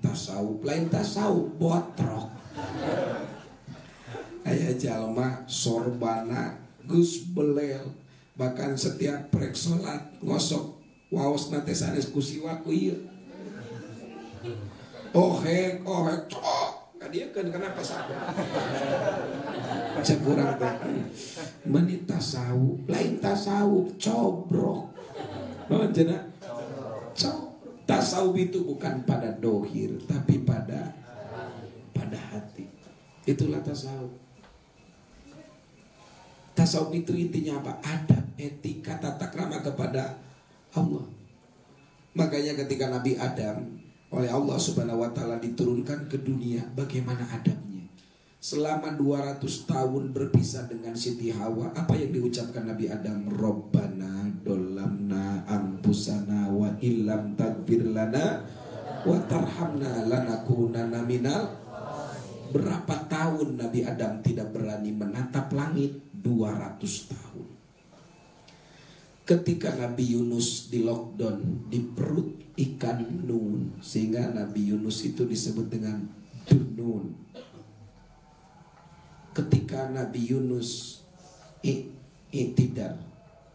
tasawuf, lain tasawuf botrok. Ayah jalma sorbana gus belel, bahkan setiap prek sholat ngosok waos nate sanes kusiwaku iya. Ohek cok dia kan kenapa sabar cekurang teh menit tasawuf lain tasawuf cobrok cenah tasawuf itu bukan pada dohir tapi pada hati. Itulah tasawuf. Tasawuf itu intinya apa? Adab, etika, tata krama kepada Allah. Makanya ketika Nabi Adam oleh Allah Subhanahu wa taala diturunkan ke dunia, bagaimana adabnya? Selama 200 tahun berpisah dengan Siti Hawa, apa yang diucapkan Nabi Adam? Rabbana dolamna ampusana wa illam taghfir lana wa tarhamna lanakunanna minal. Berapa tahun Nabi Adam tidak berani menatap langit? 200 tahun. Ketika Nabi Yunus di lockdown di perut ikan nun, sehingga Nabi Yunus itu disebut dengan Dunun. Ketika Nabi Yunus i'tidar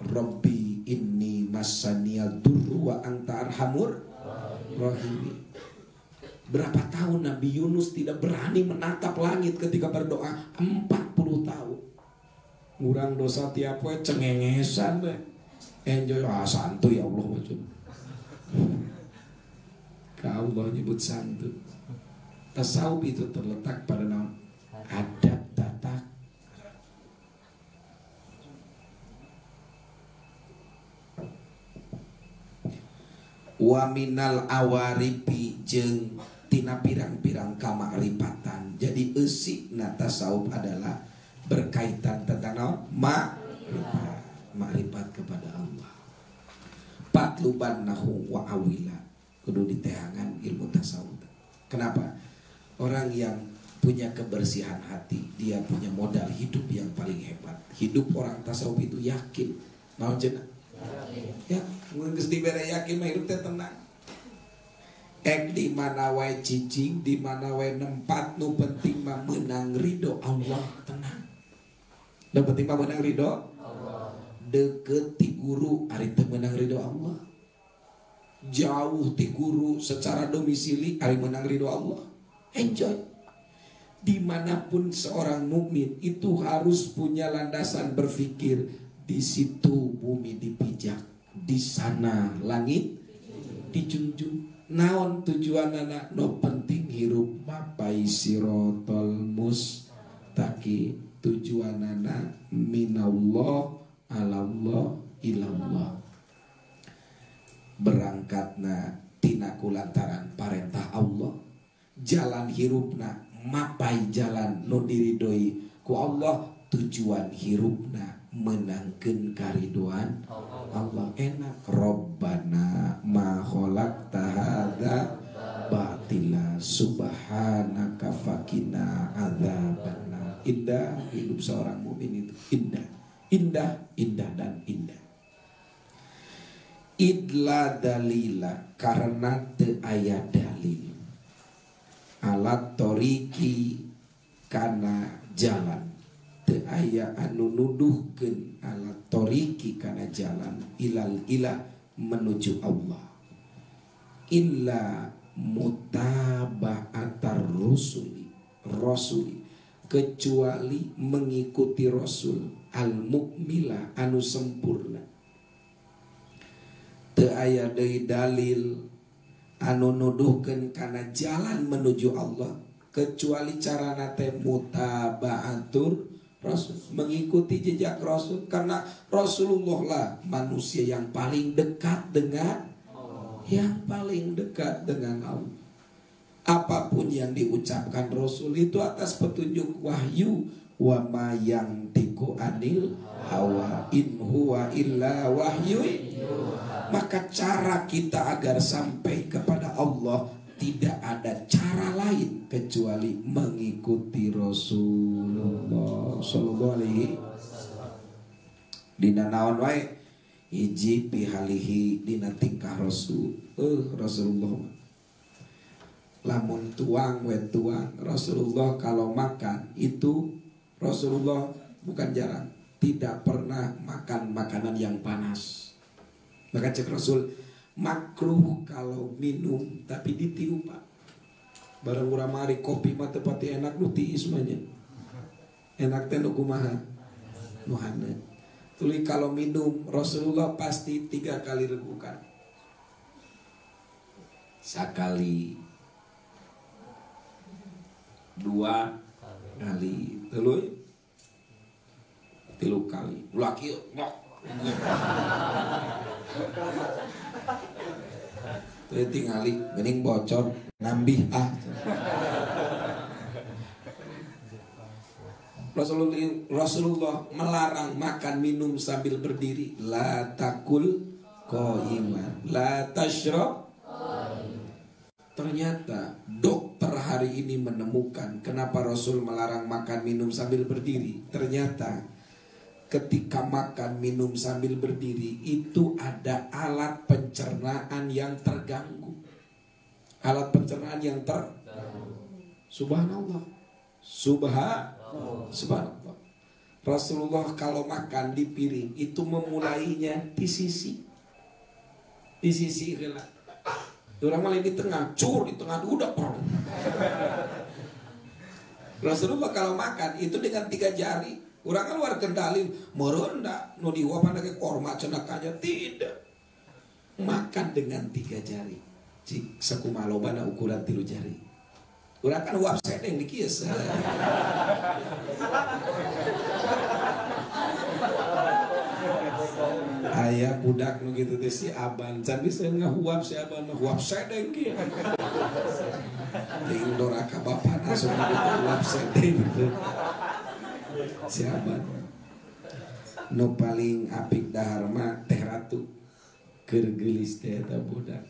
Rabbi inni massaniyad durru wa anta arhamur rahimin. Berapa tahun Nabi Yunus tidak berani menatap langit ketika berdoa? 40 tahun. Ngurang dosa tiap we cengengesan we. Enjoy santuy ya Allah macam. Allah nyebut santuy. Tasawuf itu terletak pada nama adab tata. Wa minal awaripi jeung tina pirang-pirang kamakrifatan. Jadi eusina tasawuf adalah berkaitan tentang makrifat kepada Allah. Patluban nahu wa awila, kudu diteangan ilmu tasawuf. Kenapa? Orang yang punya kebersihan hati, dia punya modal hidup yang paling hebat. Hidup orang tasawuf itu yakin. Mau cenah? Ya, mun geus dibere yakin mah hidup teh tenang. Ek di mana wae cicing, di mana wae nempat, nu penting mah menang ridho Allah, tenang. Nu penting mah menang ridho Allah. Deket ti guru ari teu menang ridho Allah. Jauh ti guru secara domisili ari menang ridho Allah. Enjoy. Dimanapun seorang mukmin itu harus punya landasan berpikir, di situ bumi dipijak, di sana langit dijunjung. Naon tujuan anak? No penting hirup mapai sirotol mustaqim. Tujuan anak minallah alallah ilallah. Berangkatna tina kulantaran parentah Allah. Jalan hirupna mapai jalan no diridoi ku Allah, tujuan hirupna menangkeun kariduan Allah. Enak. Robbana ma khalaqta hadza batila subhanaka faqina adzabannar. Indah hidup seorang mukmin itu, indah, indah, indah dan indah. Idla dalila, karena teu aya dalil, alat toriki kana jalan, teu aya anu nuduhkeun alat toriki kana jalan, ilal ilah menuju Allah, illa mutaba'atar rusuli, kecuali mengikuti Rasul al mukmilah anu sempurna. Teu aya deui dalil anu nuduhkeun kana jalan menuju Allah kecuali carana teh mutaba'atur Rasul, mengikuti jejak Rasul, karena Rasulullah lah manusia yang paling dekat dengan Allah. Apapun yang diucapkan Rasul itu atas petunjuk wahyu. Wa ma yantiqu anil hawa in huwa illa wahyu. Maka cara kita agar sampai kepada Allah tidak ada cara lain kecuali mengikuti Rasulullah sallallahu alaihi dina naon wae hiji pihalihi dina tingkah Rasul. Rasulullah lamun tuang we tuang. Rasulullah kalau makan itu Rasulullah bukan jarang tidak pernah makan makanan yang panas. Maka cek Rasul makruh kalau minum tapi ditiup Pak. Barang urang mari kopi mah teu pati enak nu tiis mah nya. Enak teh nu kumaha? Nu handeup. Tuluy kalau minum Rasulullah pasti 3 kali regukan. Sakali, 2 kali, tuluy 3 kali. Ulah kieu ngok. Tuluy tingali geuning bocor nambih Rasulullah melarang makan minum sambil berdiri. La takul qaiman, la tashrab. Ternyata dokter hari ini menemukan kenapa Rasul melarang makan minum sambil berdiri. Ternyata ketika makan minum sambil berdiri itu ada alat pencernaan yang terganggu. Alat pencernaan yang Subhanallah. Subhanallah. Rasulullah kalau makan di piring itu memulainya di sisi rela. Orang malah di tengah, di tengah udah. Rasulullah kalau makan itu dengan 3 jari. Orang kan luar kendali, merendah, nu diuap ke korma cenakanya tidak. Makan dengan 3 jari. Cik sakumalobana ukuran 3 jari. Urang kan uap sedeng di kieu. Aya budak nu kitu teh si Aban, can bisa ngahuap si Aban, uap sedeng kieu. Teuing doraka bapana asup uap sedeng gitu. Si Aban. Nu paling apik dahar mah Teh Ratu. Keur geulis teh eta budak.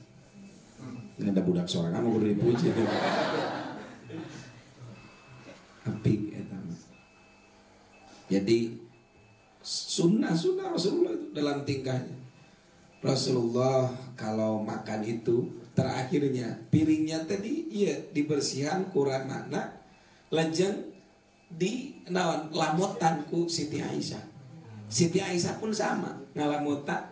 Ada budak sorangan mau kudu dipuji teh. Apik eta. Jadi sunnah Rasulullah itu dalam tingkahnya. Rasulullah kalau makan itu terakhirnya piringnya tadi dibersihan kurang mana lajeng di naon lamotan ku Siti Aisyah. Siti Aisyah pun sama ngalamotan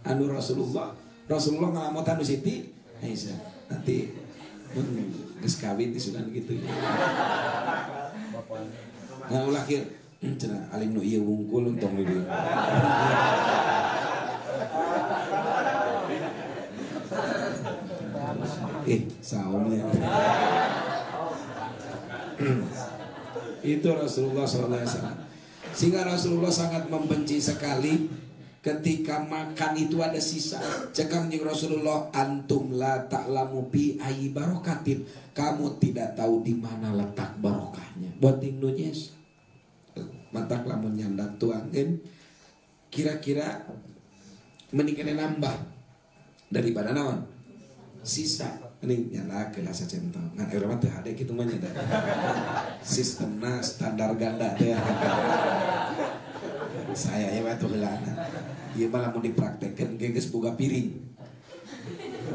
anu Rasulullah ngalamotan anu Siti Aisyah. Nanti geus kawin disugan gitu ya. Nah ulah kieu cenah alim nu ieu wungkul tong di dieu. Saumnya. Itu Rasulullah SAW. Sehingga Rasulullah sangat membenci sekali ketika makan itu ada sisa. Cekam jeung Rasulullah, antum la ta'lamu bi ayyi barakatin. Kamu tidak tahu di mana letak barokahnya. Buat Indonesia. matak lamun nyandak tuangkeun kira-kira menikene nambah daripada naon sisa ini nyandak ke rasa centong ngan Eropa teh hade kitu mah nya sistemna standar ganda teh saya ya batu heulana ieu mah lamun dipraktekkeun geus boga piring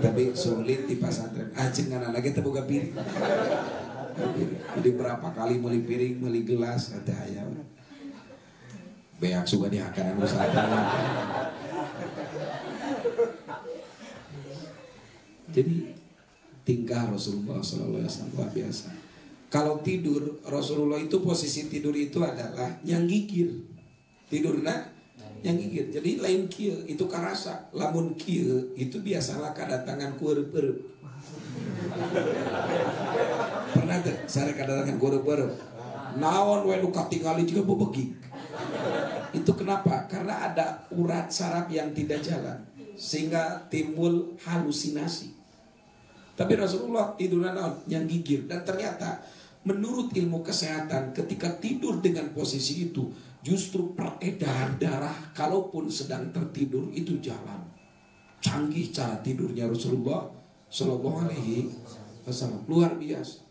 tapi sulit di pesantren anjing ngana lagi teh boga piring jadi berapa kali meuli piring meuli gelas ada aya beak suga dihakaran usaha. Jadi tingkah Rasulullah SAW luar biasa. Kalau tidur Rasulullah itu posisi tidur itu adalah yang gigir. Tidurna yang gigir. Jadi lain kieu itu karasa. Lamun kieu itu biasalah kedatangan kueureub-eureub. Pernah teh sare kedatangan kueureub-eureub. Naon we nu katingali juga bebegik. Itu kenapa? Karena ada urat saraf yang tidak jalan sehingga timbul halusinasi. Tapi Rasulullah tidurnya yang gigir. Dan ternyata menurut ilmu kesehatan ketika tidur dengan posisi itu justru peredaran darah kalaupun sedang tertidur itu jalan. Canggih cara tidurnya Rasulullah Shallallahu Alaihi Wasallam, luar biasa.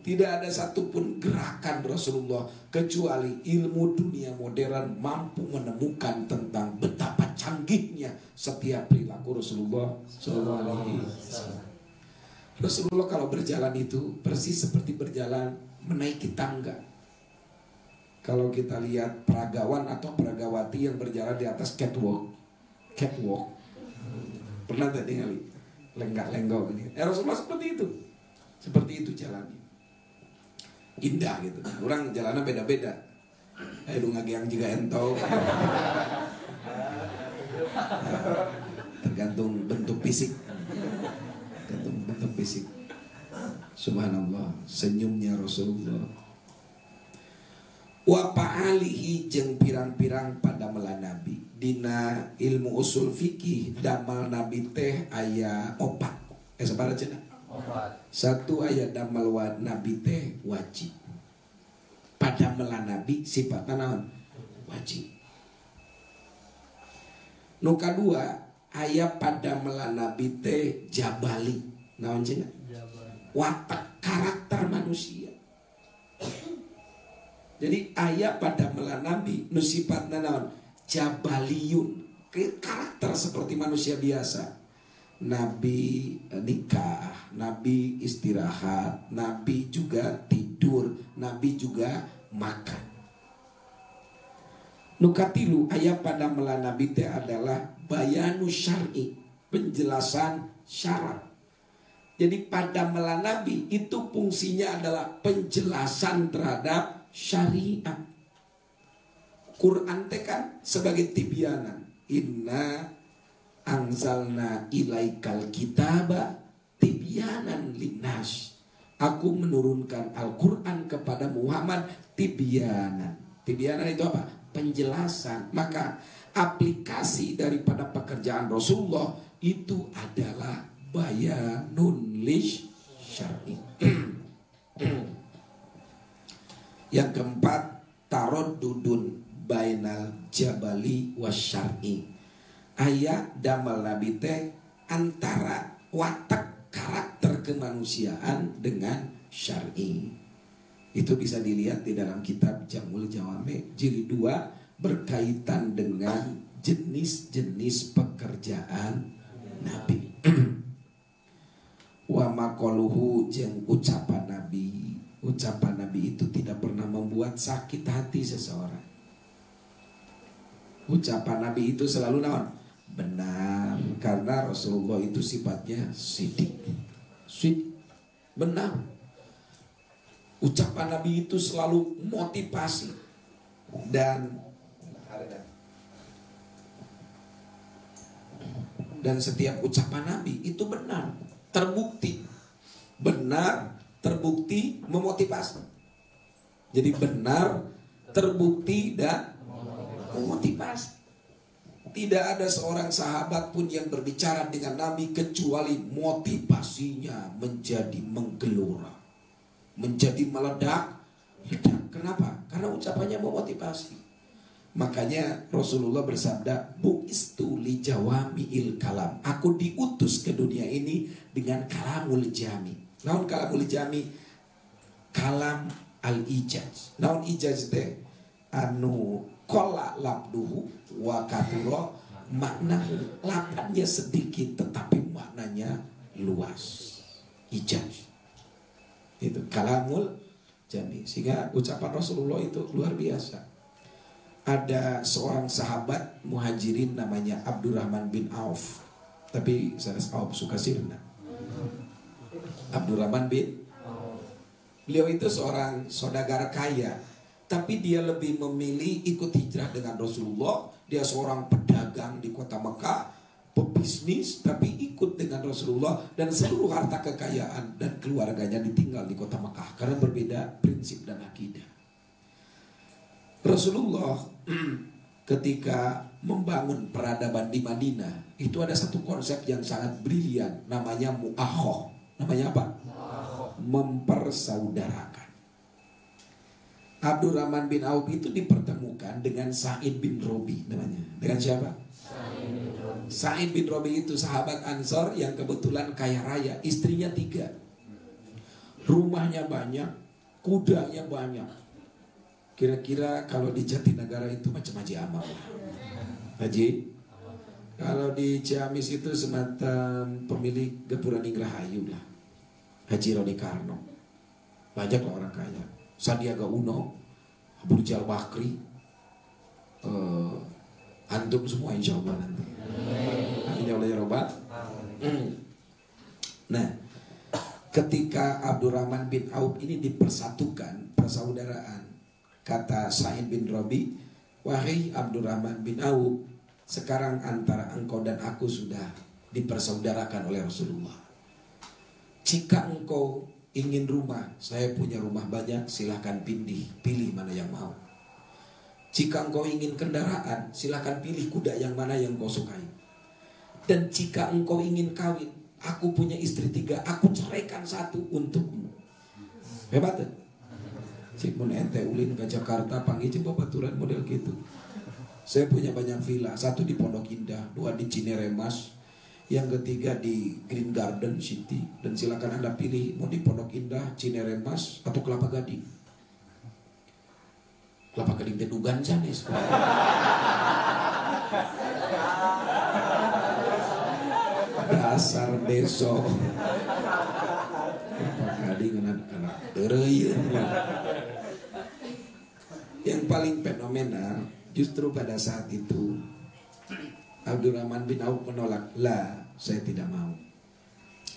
Tidak ada satupun gerakan Rasulullah kecuali ilmu dunia modern mampu menemukan tentang betapa canggihnya setiap perilaku Rasulullah Shallallahu Alaihi Wasallam. Rasulullah kalau berjalan itu persis seperti berjalan menaiki tangga. Kalau kita lihat peragawan atau peragawati yang berjalan di atas catwalk, pernah tak dengar lenggak-lenggok ini? Rasulullah seperti itu jalannya, indah gitu. Orang jalannya beda-beda. Ayo ngagiang juga entau. Tergantung bentuk fisik. Subhanallah, senyumnya Rasulullah. Wa pa'alihi jeung pirang-pirang pada mela Nabi. Dina ilmu usul fikih damal Nabi teh aya 4. Sabaraha cenah? 4. Satu aya damal Nabi teh wajib. Pada mela Nabi sifatna naon? Wajib. Nu kadua aya pada mela Nabi teh jabali. Naon cenah? Watak karakter manusia. Jadi ayat pada mela Nabi nu sifatna naon? Jabaliyun, karakter seperti manusia biasa. Nabi nikah, Nabi istirahat, Nabi juga tidur, Nabi juga makan. Nukatilu ayat pada mela Nabi teh adalah bayanu syar'i, penjelasan syarat. Jadi pada mela Nabi itu fungsinya adalah penjelasan terhadap syariat. Quran teh kan sebagai tibyanan. Inna anzalna ilaikal kitaba tibyanan linnas. Aku menurunkan Al-Quran kepada Muhammad tibyanan. Tibyanan itu apa? Penjelasan. Maka aplikasi daripada pekerjaan Rasulullah itu adalah bayanun lish syar'i. Yang keempat, taroddudun bainal jabali wasyar'i. Ayat damal Nabi teh antara watak karakter kemanusiaan dengan syar'i. Itu bisa dilihat di dalam kitab Jamul Jawame jilid 2 berkaitan dengan jenis-jenis pekerjaan Nabi. Wa maqaluhu jeung ucapan Nabi. Ucapan Nabi itu tidak pernah membuat sakit hati seseorang. Ucapan Nabi itu selalu naon? Benar, karena Rasulullah itu sifatnya sidik. Benar. Ucapan Nabi itu selalu motivasi dan setiap ucapan Nabi itu benar, terbukti. Benar, terbukti, memotivasi. Jadi benar, terbukti, dan memotivasi. Tidak ada seorang sahabat pun yang berbicara dengan Nabi kecuali motivasinya menjadi menggelora, menjadi meledak, Ledak. Kenapa? Karena ucapannya memotivasi. Makanya Rasulullah bersabda, bu'istu li jawami'il kalam. Aku diutus ke dunia ini dengan kalamul jami. Naon kalamul jami? Kalam al-ijaz. Naon ijaz teh? Anu kola labduhu wa katuro, makna lapatnya sedikit tetapi maknanya luas. Ijaz. Itu kalamul jami. Sehingga ucapan Rasulullah itu luar biasa. Ada seorang sahabat muhajirin namanya Abdurrahman bin Auf. Tapi saya Auf suka sirna. Abdurrahman bin Auf. Beliau itu seorang saudagar kaya, tapi dia lebih memilih ikut hijrah dengan Rasulullah. Dia seorang pedagang di kota Mekah, pebisnis, tapi ikut dengan Rasulullah. Dan seluruh harta kekayaan dan keluarganya ditinggal di kota Mekah karena berbeda prinsip dan akidah. Rasulullah ketika membangun peradaban di Madinah, itu ada satu konsep yang sangat brilian, namanya mu'akhoh. Namanya apa? Mempersaudarakan. Abdurrahman bin Auf itu dipertemukan dengan Sa'id bin Robi namanya. Dengan siapa? Sa'id bin Robi itu sahabat Ansor yang kebetulan kaya raya. Istrinya 3, rumahnya banyak, kudanya banyak. Kira-kira kalau di Jatinegara itu macam Haji Amal. Haji, kalau di Ciamis itu semacam pemilik Gapura Ningrahayu lah, Haji Roni Karno. Banyak lah orang kaya. Sandiaga Uno, Abu Rijal Bakri, antum semua insya Allah nanti. Amin ya Allah ya Rabbal. Nah, ketika Abdurrahman bin Auf ini dipersatukan, persaudaraan, kata Sa'id bin Robi, wahai Abdurrahman bin Auf, sekarang antara engkau dan aku sudah dipersaudarakan oleh Rasulullah. Jika engkau ingin rumah, saya punya rumah banyak, silahkan pilih mana yang mau. Jika engkau ingin kendaraan, silahkan pilih kuda yang mana yang kau sukai. Dan jika engkau ingin kawin, aku punya istri 3, aku ceraikan 1 untukmu. Hebat ya? Cik mun ente ulin ke Jakarta panggil cik babaturan model gitu. Saya punya banyak villa, 1 di Pondok Indah, 2 di Cineremas, yang ketiga di Green Garden City. Dan silakan Anda pilih mau di Pondok Indah, Cineremas atau Kelapa Gading. Kelapa Gading teh dugan janis. Dasar besok. Kelapa Gading anak-anak tereuyeun. Yang paling fenomenal justru pada saat itu Abdurrahman bin Auf menolak. Lah, saya tidak mau.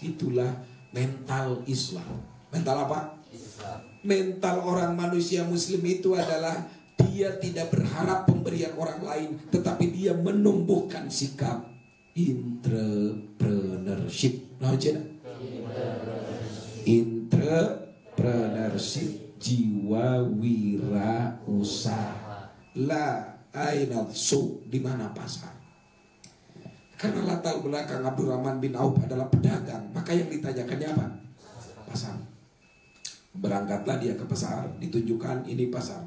Itulah mental Islam. Mental apa? Islam. Mental orang manusia muslim itu adalah dia tidak berharap pemberian orang lain, tetapi dia menumbuhkan sikap entrepreneurship. Nah, entrepreneurship, jiwa wirausaha. La ainal su, di mana pasar? Karena latar belakang Abdurrahman bin Auf adalah pedagang, maka yang ditanyakannya apa? Pasar. Berangkatlah dia ke pasar, ditunjukkan ini pasar.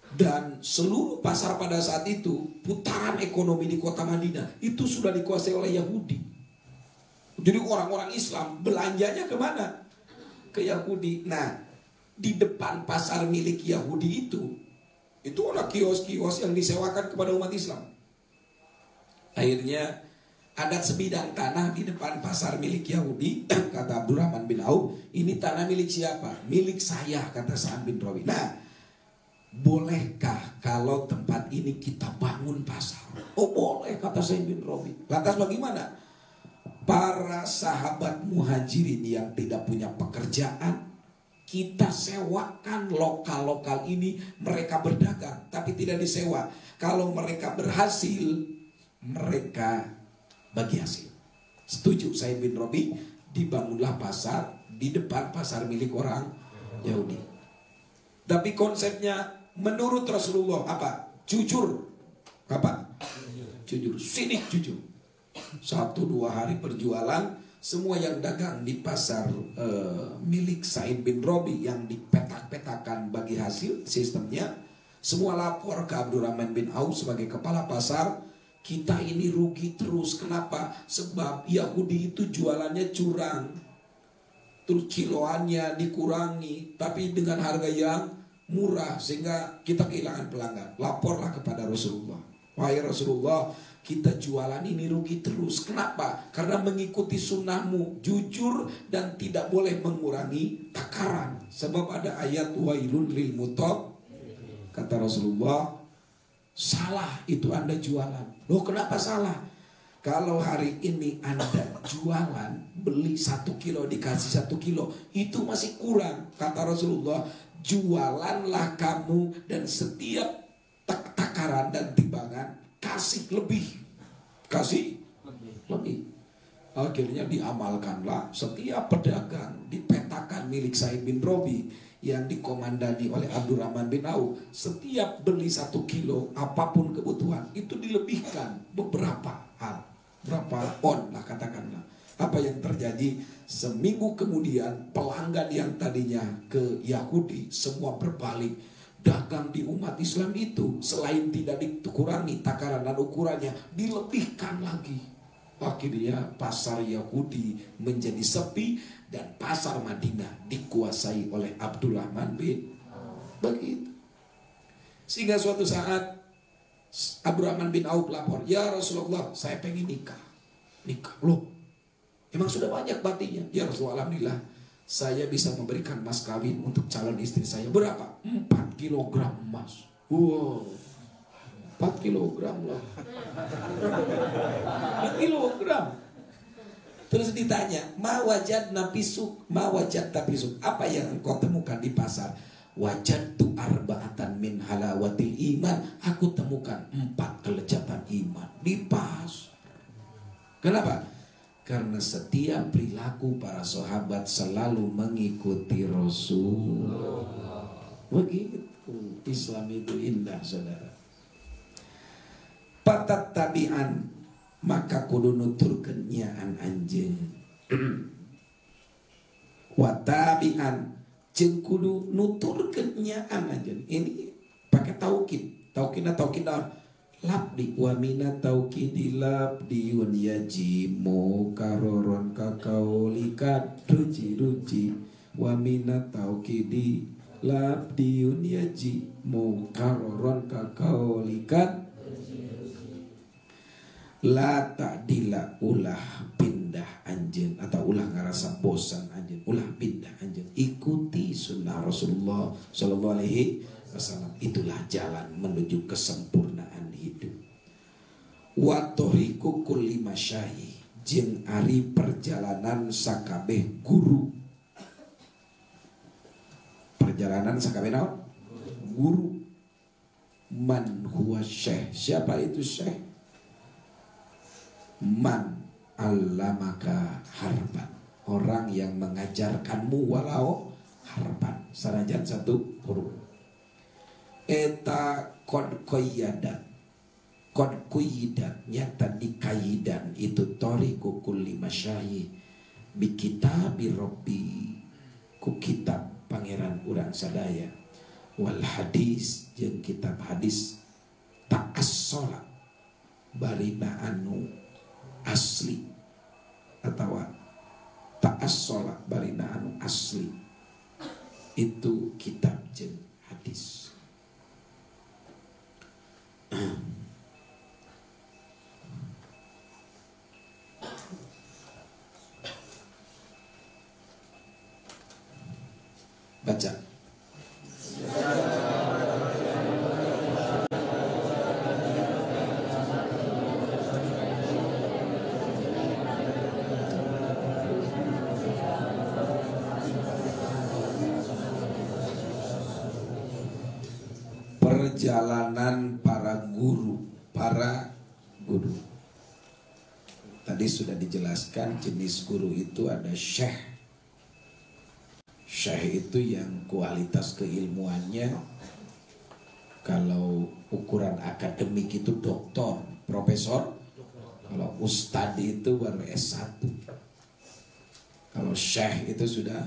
Dan seluruh pasar pada saat itu, putaran ekonomi di kota Madinah itu sudah dikuasai oleh Yahudi. Jadi orang-orang Islam belanjanya kemana? Ke Yahudi. Nah, di depan pasar milik Yahudi itu ada kios-kios yang disewakan kepada umat Islam. Akhirnya ada sebidang tanah di depan pasar milik Yahudi. Kata Abdurrahman bin Auf, ini tanah milik siapa? Milik saya, kata Sa'ad bin Rabi. Nah, bolehkah kalau tempat ini kita bangun pasar? Oh boleh, kata Sa'ad bin Rabi. Lantas bagaimana? Para sahabat muhajirin yang tidak punya pekerjaan, kita sewakan lokal-lokal ini, mereka berdagang tapi tidak disewa. Kalau mereka berhasil, mereka bagi hasil. Setuju Sa'id bin Rabi, dibangunlah pasar di depan pasar milik orang Yahudi. Tapi konsepnya menurut Rasulullah apa? Jujur. Apa? Jujur. Sidik jujur. 1-2 hari berjualan, semua yang dagang di pasar milik Said bin Robi yang dipetak-petakan bagi hasil sistemnya, semua lapor ke Abdurrahman bin Auf sebagai kepala pasar. Kita ini rugi terus. Kenapa? Sebab Yahudi itu jualannya curang, terus kiloannya dikurangi, tapi dengan harga yang murah, sehingga kita kehilangan pelanggan. Laporlah kepada Rasulullah, wahai Rasulullah, kita jualan ini rugi terus. Kenapa? Karena mengikuti sunnahmu, jujur dan tidak boleh mengurangi takaran. Sebab ada ayat wailun lil mutaq. Kata Rasulullah, salah itu Anda jualan. Loh, kenapa salah? Kalau hari ini Anda jualan, beli 1 kilo dikasih 1 kilo, itu masih kurang. Kata Rasulullah, jualanlah kamu dan setiap takaran dan timbangan kasih lebih. Akhirnya diamalkanlah. Setiap pedagang dipetakan milik Said bin Robi yang dikomandani oleh Abdurrahman bin Auf, setiap beli 1 kilo apapun kebutuhan itu dilebihkan beberapa hal, berapa on lah katakanlah. Apa yang terjadi? Seminggu kemudian pelanggan yang tadinya ke Yahudi semua berbalik. Dagang di umat Islam itu selain tidak dikurangi takaran dan ukurannya, dilebihkan lagi. Akhirnya pasar Yahudi menjadi sepi dan pasar Madinah dikuasai oleh Abdurrahman bin begitu. Sehingga suatu saat Abdurrahman bin Auf lapor, ya Rasulullah, saya pengen nikah. Loh, emang sudah banyak batinya? Ya Rasulullah, alhamdulillah, saya bisa memberikan mas kawin untuk calon istri saya. Berapa? 4 kilogram emas. Wow, 4 kilogram lah. 4 kilogram. Terus ditanya, ma wajad napisuk, apa yang engkau temukan di pasar? Wajadtu arba'atan min halawatil iman. Aku temukan 4 kelezatan iman di pasar. Kenapa? Karena setiap perilaku para sahabat selalu mengikuti Rasul. Begitu Islam itu indah, saudara. Patat tabian, maka kudu nuturkeun nyaan anjeun. Watabian, jeung kudu nuturkeun nyaan anjeun. Ini pakai taukid. Taukidna taukid naon? Labdi wa mina taukidi labdi un yajimu karoron kakaulikat ruji wa mina taukidi labdi un yajimu karoron kakaulikat la ta'dila ulah pindah anjeun atau ulah ngarasa bosan anjeun, ulah pindah anjeun, ikuti sunnah Rasulullah sallallahu alaihi wasallam. Itulah jalan menuju kesempurnaan hidup. Wa tariqu kulli masyayikh, jeung ari perjalanan sakabeh guru. Perjalanan sakabeh naon? Guru. Man huwa syekh, siapa itu syekh? Man allamaka harban, orang yang mengajarkanmu walau harban, sanajan 1 huruf. Eta kod koyadat, kod kuyidat, nyata dikaidan itu toriku kulli masyayikh bi kitabi rabbi, ku kitab pangeran urang sadaya, wal hadis jeung kitab hadis, ta'assola barina anu asli, atau ta'assola barina anu asli, itu kitab jeung hadis. Baca. Perjalanan para guru. Tadi sudah dijelaskan jenis guru itu ada syekh. Syekh itu yang kualitas keilmuannya, kalau ukuran akademik itu doktor, profesor. Kalau ustadz itu baru S1. Kalau syekh itu sudah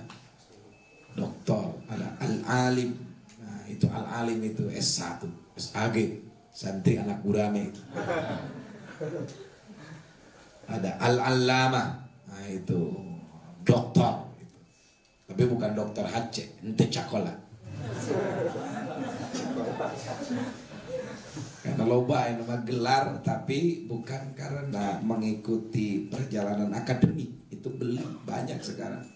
doktor. Ada al-alim. Nah itu al-alim itu S1, SAG, santri anak gurame. Ada al-allama. Nah itu doktor. Tapi bukan dokter Aceh, ente cakola. Karena loba yang nama gelar, tapi bukan karena mengikuti perjalanan akademik. Itu beli banyak sekarang.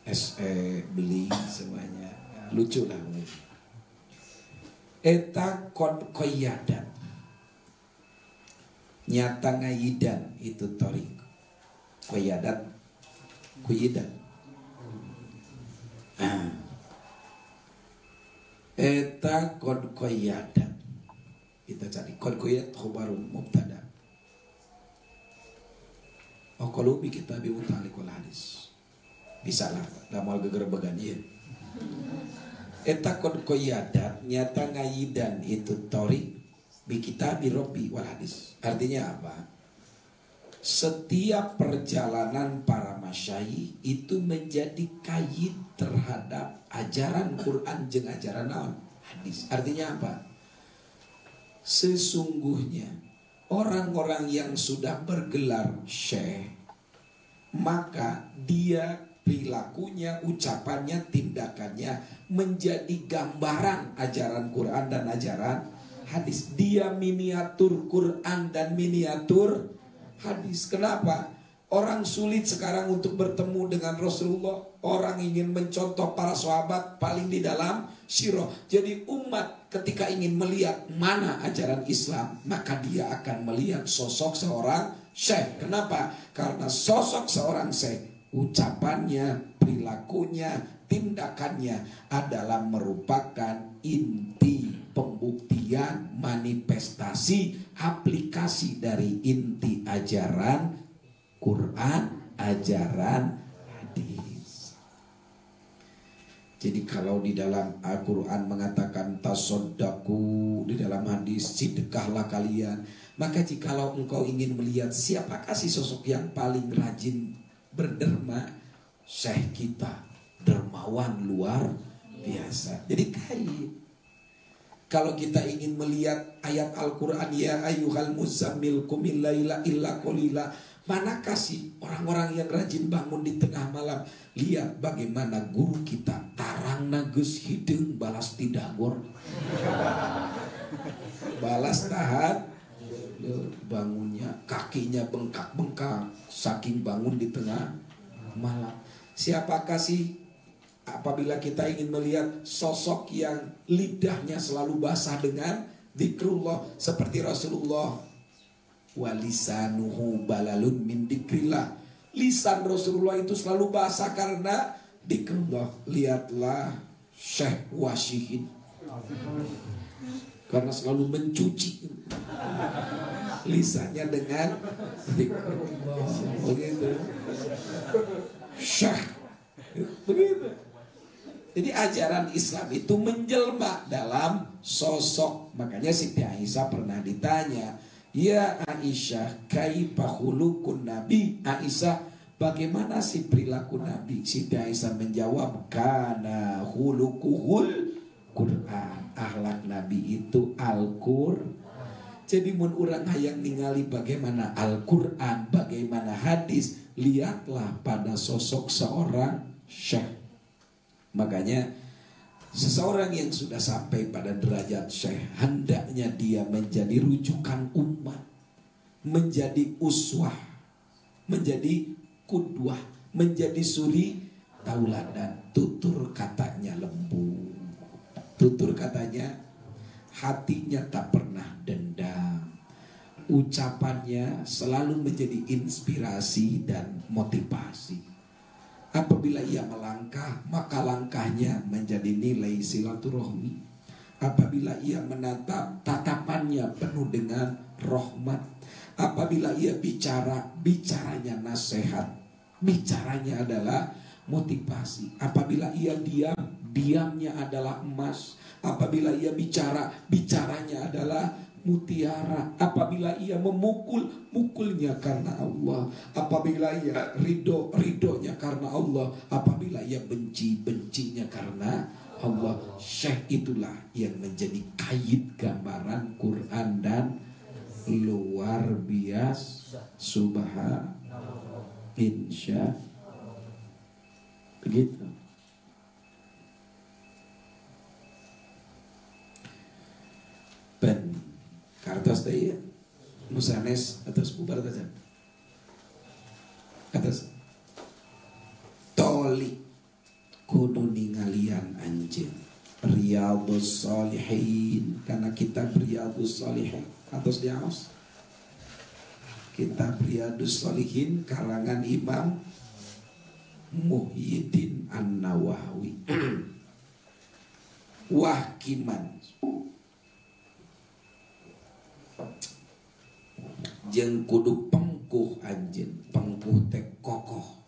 SE beli semuanya. Lucu lah. Eta kod koyadan. Nyata ngayidan itu torik. Koyadan. Kuyidan. Eta kod koyadan. Kita cari kod koyad khobarun mubtada. Qalu bi kitabi muta'alliqul hadis. Bisa lah, da moal gegerbegan ieu. Eta kod koyadan nyata ngayidan itu torik bi kitabi rabbi wal hadis. Artinya apa? Setiap perjalanan para masyayikh itu menjadi kayit terhadap ajaran Quran jeung ajaran naon? Hadis. Artinya apa? Sesungguhnya orang-orang yang sudah bergelar syekh, maka dia perilakunya, ucapannya, tindakannya menjadi gambaran ajaran Quran dan ajaran hadis. Dia miniatur Quran dan miniatur hadis. Kenapa? Orang sulit sekarang untuk bertemu dengan Rasulullah. Orang ingin mencontoh para sahabat paling di dalam sirah. Jadi umat ketika ingin melihat mana ajaran Islam, maka dia akan melihat sosok seorang syekh. Kenapa? Karena sosok seorang syekh, ucapannya, perilakunya, tindakannya adalah merupakan inti pembuktian, manifestasi, aplikasi dari inti ajaran Quran, ajaran hadis. Jadi kalau di dalam Al-Quran mengatakan tasodaku, di dalam hadis sedekahlah kalian, maka jikalau engkau ingin melihat siapakah si sosok yang paling rajin berderma, syekh kita, dermawan luar biasa. Jadi kait. Kalau kita ingin melihat ayat Al-Quran, ya ayyuhal muzammil qumil laila illa qalila, manakah sih orang-orang yang rajin bangun di tengah malam? Lihat bagaimana guru kita tarang nagus hidung balas tidagor. Balas tahan bangunnya, kakinya bengkak-bengkak saking bangun di tengah malam. Siapakah sih apabila kita ingin melihat sosok yang lidahnya selalu basah dengan zikrullah seperti Rasulullah? Walisanuhu balalun min dzikrillah. Lisan Rasulullah itu selalu basah karena zikrullah. Lihatlah Syekh Washihin, karena selalu mencuci lisannya dengan zikrullah. Begitu Syekh, begitu. Jadi ajaran Islam itu menjelma dalam sosok. Makanya Siti Aisyah pernah ditanya, ya Aisyah, kaifa khuluqun Nabi? Aisyah, bagaimana sih perilaku Nabi? Siti Aisyah menjawab, kana khuluquhul Quran. Akhlak Nabi itu Al-Qur'an. Jadi mun urang hayang ningali bagaimana Al-Qur'an, bagaimana hadis, lihatlah pada sosok seorang syekh. Makanya seseorang yang sudah sampai pada derajat syekh, hendaknya dia menjadi rujukan umat, menjadi uswah, menjadi kudwah, menjadi suri tauladan. Tutur katanya lembut, tutur katanya, hatinya tak pernah dendam, ucapannya selalu menjadi inspirasi dan motivasi. Apabila ia melangkah, maka langkahnya menjadi nilai silaturahmi. Apabila ia menatap, tatapannya penuh dengan rahmat. Apabila ia bicara, bicaranya nasihat, bicaranya adalah motivasi. Apabila ia diam, diamnya adalah emas. Apabila ia bicara, bicaranya adalah mutiara. Apabila ia memukul, mukulnya karena Allah. Apabila ia ridho, ridhonya karena Allah. Apabila ia benci, bencinya karena Allah. Syekh itulah yang menjadi kait gambaran Quran dan luar biasa. Subhanallah. Insya begitu. Ben kartos teh nusanes atas bubar atas toli kudu ningalian anjeun Riyadhus Shalihin, karena kitab Riyadhus Shalihin atas diaos kitab Riyadhus Shalihin karangan Imam Muhyiddin An-Nawawi. Wahkiman jeung kudu pengkuh anjeun, pengkuh teh kokoh.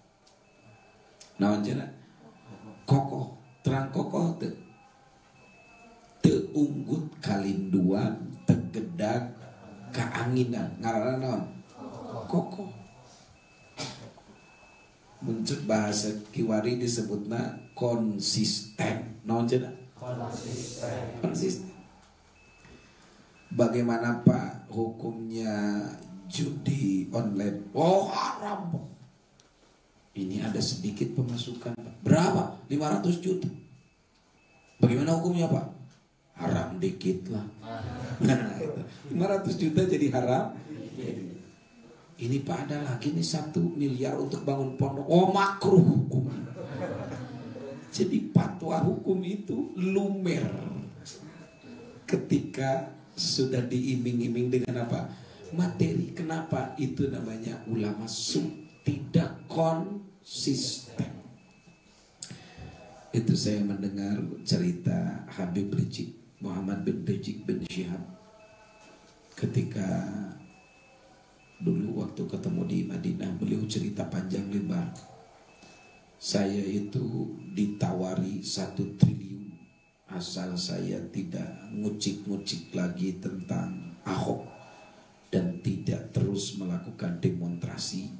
Naon cenah? Kokoh, terang kokoh teu. Teu unggut kalinduan, tegedag kaanginan. Ngaranna naon? Kokoh. Muncul bahasa Kiwari disebutna konsisten. Naon cenah? Konsisten. Bagaimana Pak hukumnya judi online? Oh haram. Ini ada sedikit pemasukan Pak. Berapa? 500 juta. Bagaimana hukumnya Pak? Haram dikit lah. Nah itu 500 juta jadi haram. Ini Pak ada lagi nih 1 miliar untuk bangun pondok. Oh makruh hukum. Jadi fatwa hukum itu lumer ketika sudah diiming-iming dengan apa? Materi. Kenapa? Itu namanya ulama tidak konsisten. Itu saya mendengar cerita Habib Rizik, Muhammad bin Rizik bin Syihab, ketika dulu waktu ketemu di Madinah, beliau cerita panjang lebar. Saya itu ditawari 1 triliun asal saya tidak ngucik-ngucik lagi tentang Ahok dan tidak terus melakukan demonstrasi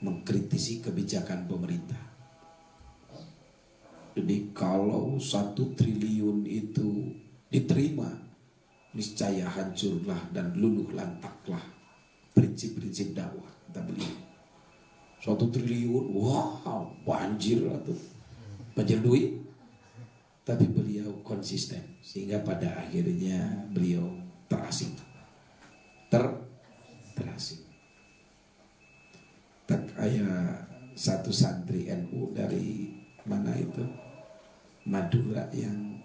mengkritisi kebijakan pemerintah. Jadi kalau 1 triliun itu diterima, niscaya hancurlah dan luluh lantaklah prinsip-prinsip dakwah, kata beliau. 1 triliun, wow, banjir atau banjir duit. Tapi beliau konsisten sehingga pada akhirnya beliau terasing. Terasing. Tak aya 1 santri NU dari mana itu? Madura yang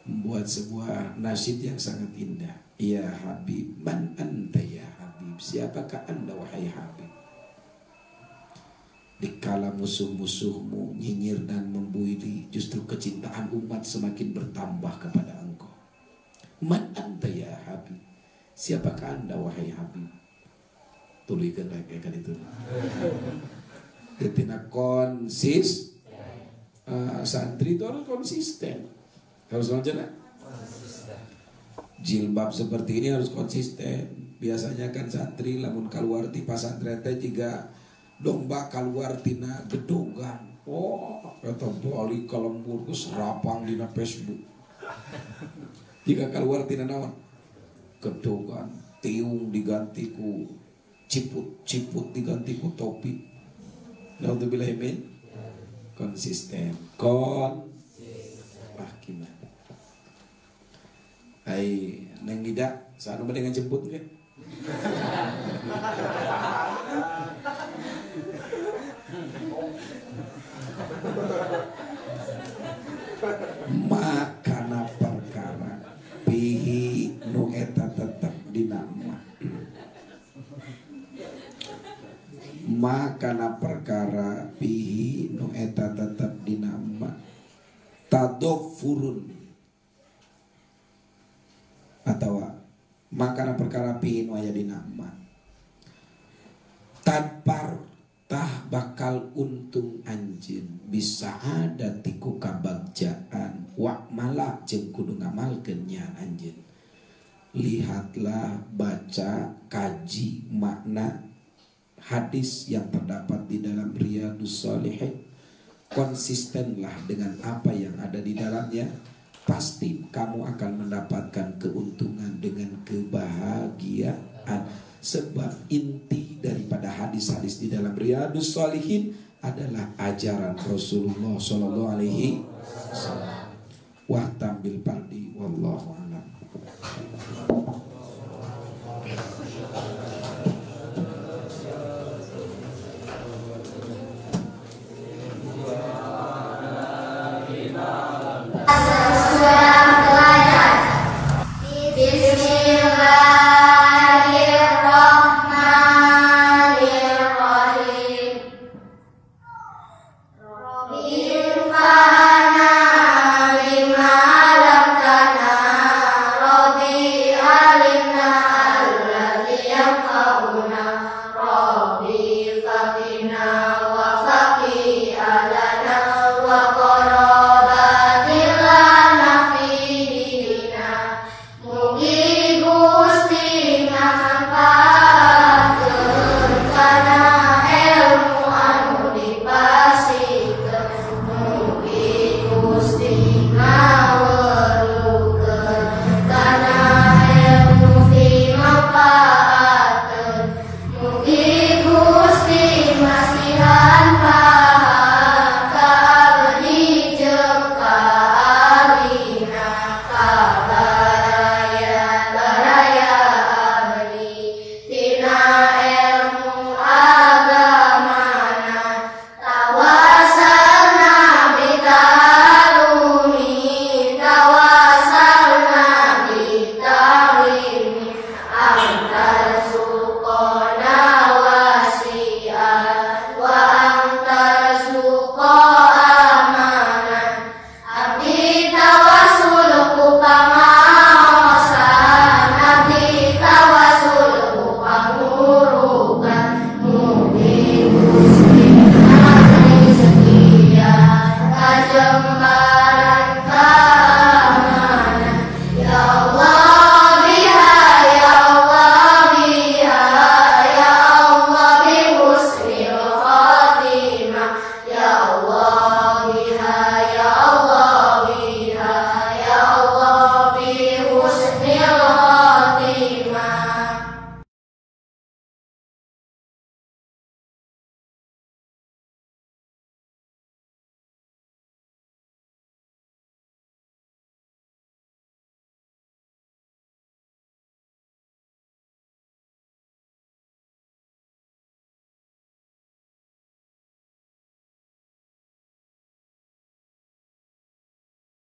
membuat sebuah nasyid yang sangat indah. Ya Habib, man anta ya Habib? Siapakah Anda wahai Habib? Dikala musuh-musuhmu nyinyir dan membuili, justru kecintaan umat semakin bertambah kepada engkau. Man anta ya Habib? Siapakah Anda wahai Habib? Tulikan lagi kan itu. Ketika santri itu harus konsisten. Harus konsisten. Jilbab seperti ini harus konsisten. Biasanya kan santri lamun keluar di pasantren teh juga domba keluar tina gedongan. Oh, kata balik ke lembur ke serapang dina Facebook. Jika keluar tina naon? Gedongan, tiung diganti ku ciput diganti ku topi. Naudzubillah min konsisten. Gimana? Hai, neng Dida, saat nomor dengan jemput ke? Makana perkara pihi nu eta tetep dinama. Makana perkara pihi nu eta tetep dinama tadofurun, atau makana perkara pihi nu aya dinama tanpar tah bakal untung anjeun bisa ada tiku kabagjaan wa malah jeung kudu ngamalkeun nya anjeun. Lihat Lihatlah, baca, kaji makna hadis yang terdapat di dalam Riyadhus Shalihin. Konsistenlah dengan apa yang ada di dalamnya. Pasti kamu akan mendapatkan keuntungan dengan kebahagiaan. Sebab inti daripada hadis-hadis di dalam Riyadhus Shalihin adalah ajaran Rasulullah sallallahu alaihi wasallam. Wahtam bil fardi wallahu